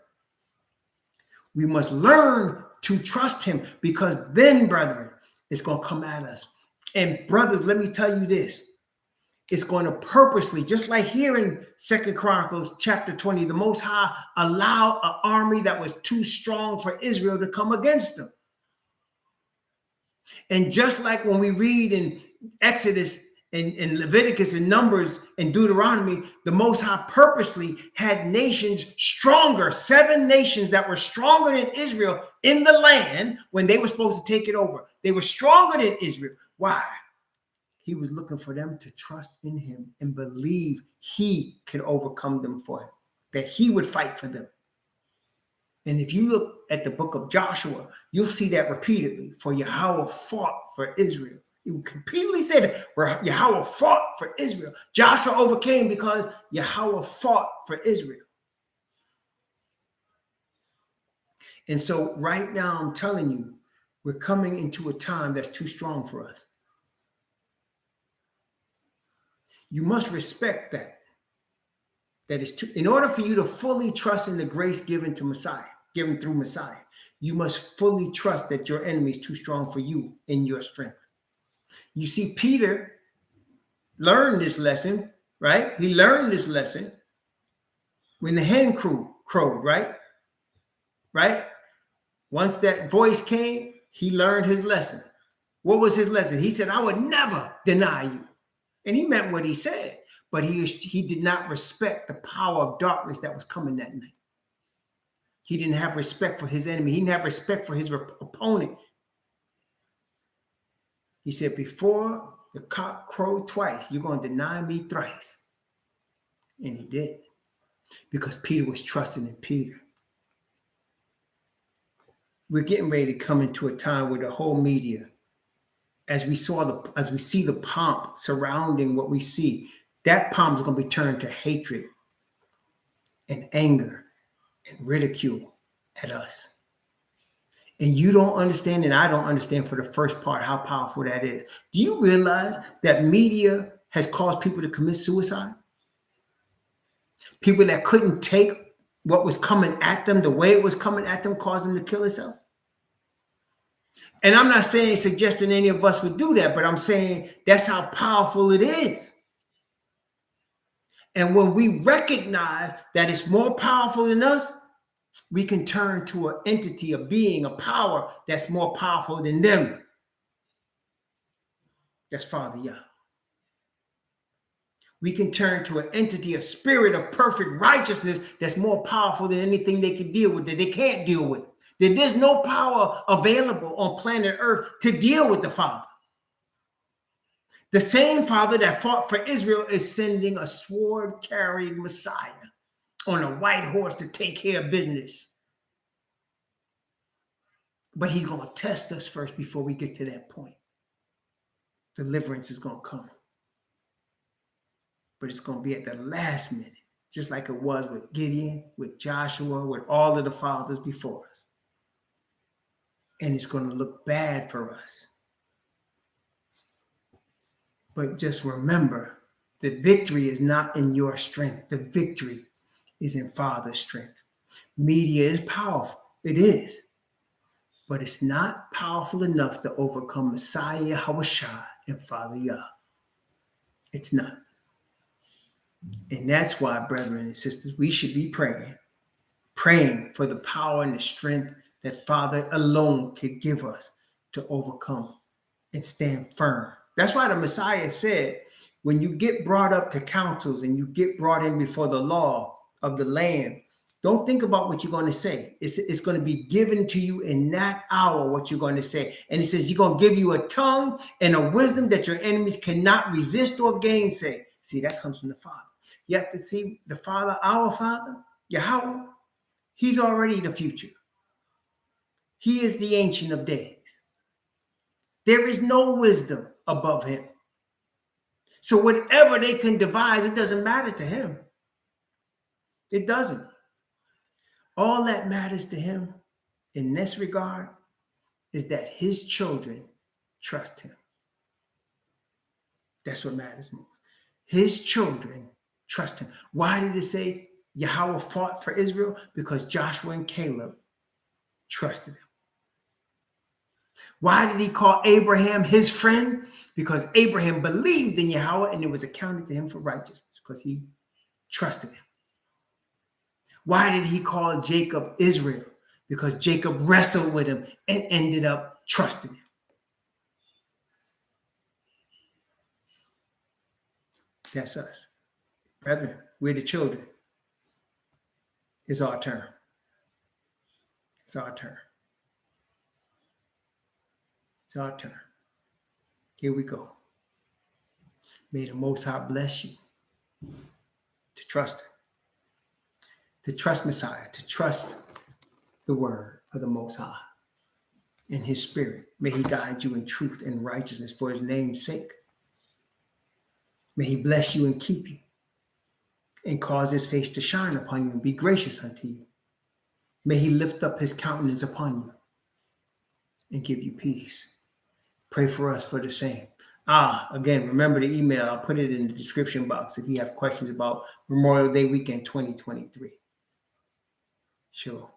We must learn to trust him, because then, brethren, it's going to come at us. And brothers, let me tell you this. It's going to purposely, just like here in 2 Chronicles chapter 20, the Most High allowed an army that was too strong for Israel to come against them. And just like when we read in Exodus and Leviticus and Numbers and Deuteronomy, the Most High purposely had nations stronger, 7 nations that were stronger than Israel in the land when they were supposed to take it over. They were stronger than Israel. Why? He was looking for them to trust in him and believe he could overcome them for him, that he would fight for them. And if you look at the book of Joshua, you'll see that repeatedly. For Yahweh fought for Israel. He repeatedly said, where Yahweh fought for Israel. Joshua overcame because Yahweh fought for Israel. And so right now, I'm telling you, we're coming into a time that's too strong for us. You must respect that. That is too, in order for you to fully trust in the grace given to Messiah, given through Messiah, you must fully trust that your enemy is too strong for you in your strength. You see, Peter learned this lesson, right? He learned this lesson when the hen crowed, right? Right? Once that voice came, he learned his lesson. What was his lesson? He said, I would never deny you. And he meant what he said, but he did not respect the power of darkness that was coming that night. He didn't have respect for his enemy. He didn't have respect for his opponent. He said, before the cock crowed twice, you're going to deny me thrice. And he did, because Peter was trusting in Peter. We're getting ready to come into a time where the whole media as we see the pomp surrounding what we see, that pomp is going to be turned to hatred and anger and ridicule at us. And you don't understand, and I don't understand for the first part how powerful that is. Do you realize that media has caused people to commit suicide? People that couldn't take what was coming at them, the way it was coming at them, caused them to kill themselves. And I'm not saying, suggesting any of us would do that, but I'm saying that's how powerful it is. And when we recognize that it's more powerful than us, we can turn to an entity, a being, a power that's more powerful than them. That's Father Yah. We can turn to an entity, a spirit of perfect righteousness that's more powerful than anything they can deal with, that they can't deal with. That there's no power available on planet Earth to deal with the Father. The same Father that fought for Israel is sending a sword-carrying Messiah on a white horse to take care of business. But he's going to test us first before we get to that point. Deliverance is going to come. But it's going to be at the last minute, just like it was with Gideon, with Joshua, with all of the fathers before us. And it's going to look bad for us. But just remember, the victory is not in your strength. The victory is in Father's strength. Media is powerful. It is. But it's not powerful enough to overcome Messiah Yahushua and Father Yah. It's not. And that's why, brethren and sisters, we should be praying for the power and the strength that Father alone could give us to overcome and stand firm. That's why the Messiah said, when you get brought up to councils and you get brought in before the law of the land, don't think about what you're going to say. It's going to be given to you in that hour what you're going to say. And he says, you're going to give you a tongue and a wisdom that your enemies cannot resist or gainsay. See, that comes from the Father. You have to see the Father, our Father, Yahweh. He's already the future. He is the Ancient of Days. There is no wisdom above him. So whatever they can devise, it doesn't matter to him. It doesn't. All that matters to him in this regard is that his children trust him. That's what matters most. His children trust him. Why did it say Yahweh fought for Israel? Because Joshua and Caleb trusted him. Why did he call Abraham his friend? Because Abraham believed in Yahweh and it was accounted to him for righteousness because he trusted him. Why did he call Jacob Israel? Because Jacob wrestled with him and ended up trusting him. That's us. Brethren, we're the children. It's our turn. It's our turn. It's our turn. Here we go. May the Most High bless you to trust him, to trust Messiah, to trust the word of the Most High in his spirit. May he guide you in truth and righteousness for his name's sake. May he bless you and keep you and cause his face to shine upon you and be gracious unto you. May he lift up his countenance upon you and give you peace. Pray for us for the same. Again, remember the email. I'll put it in the description box if you have questions about Memorial Day weekend 2023. Sure.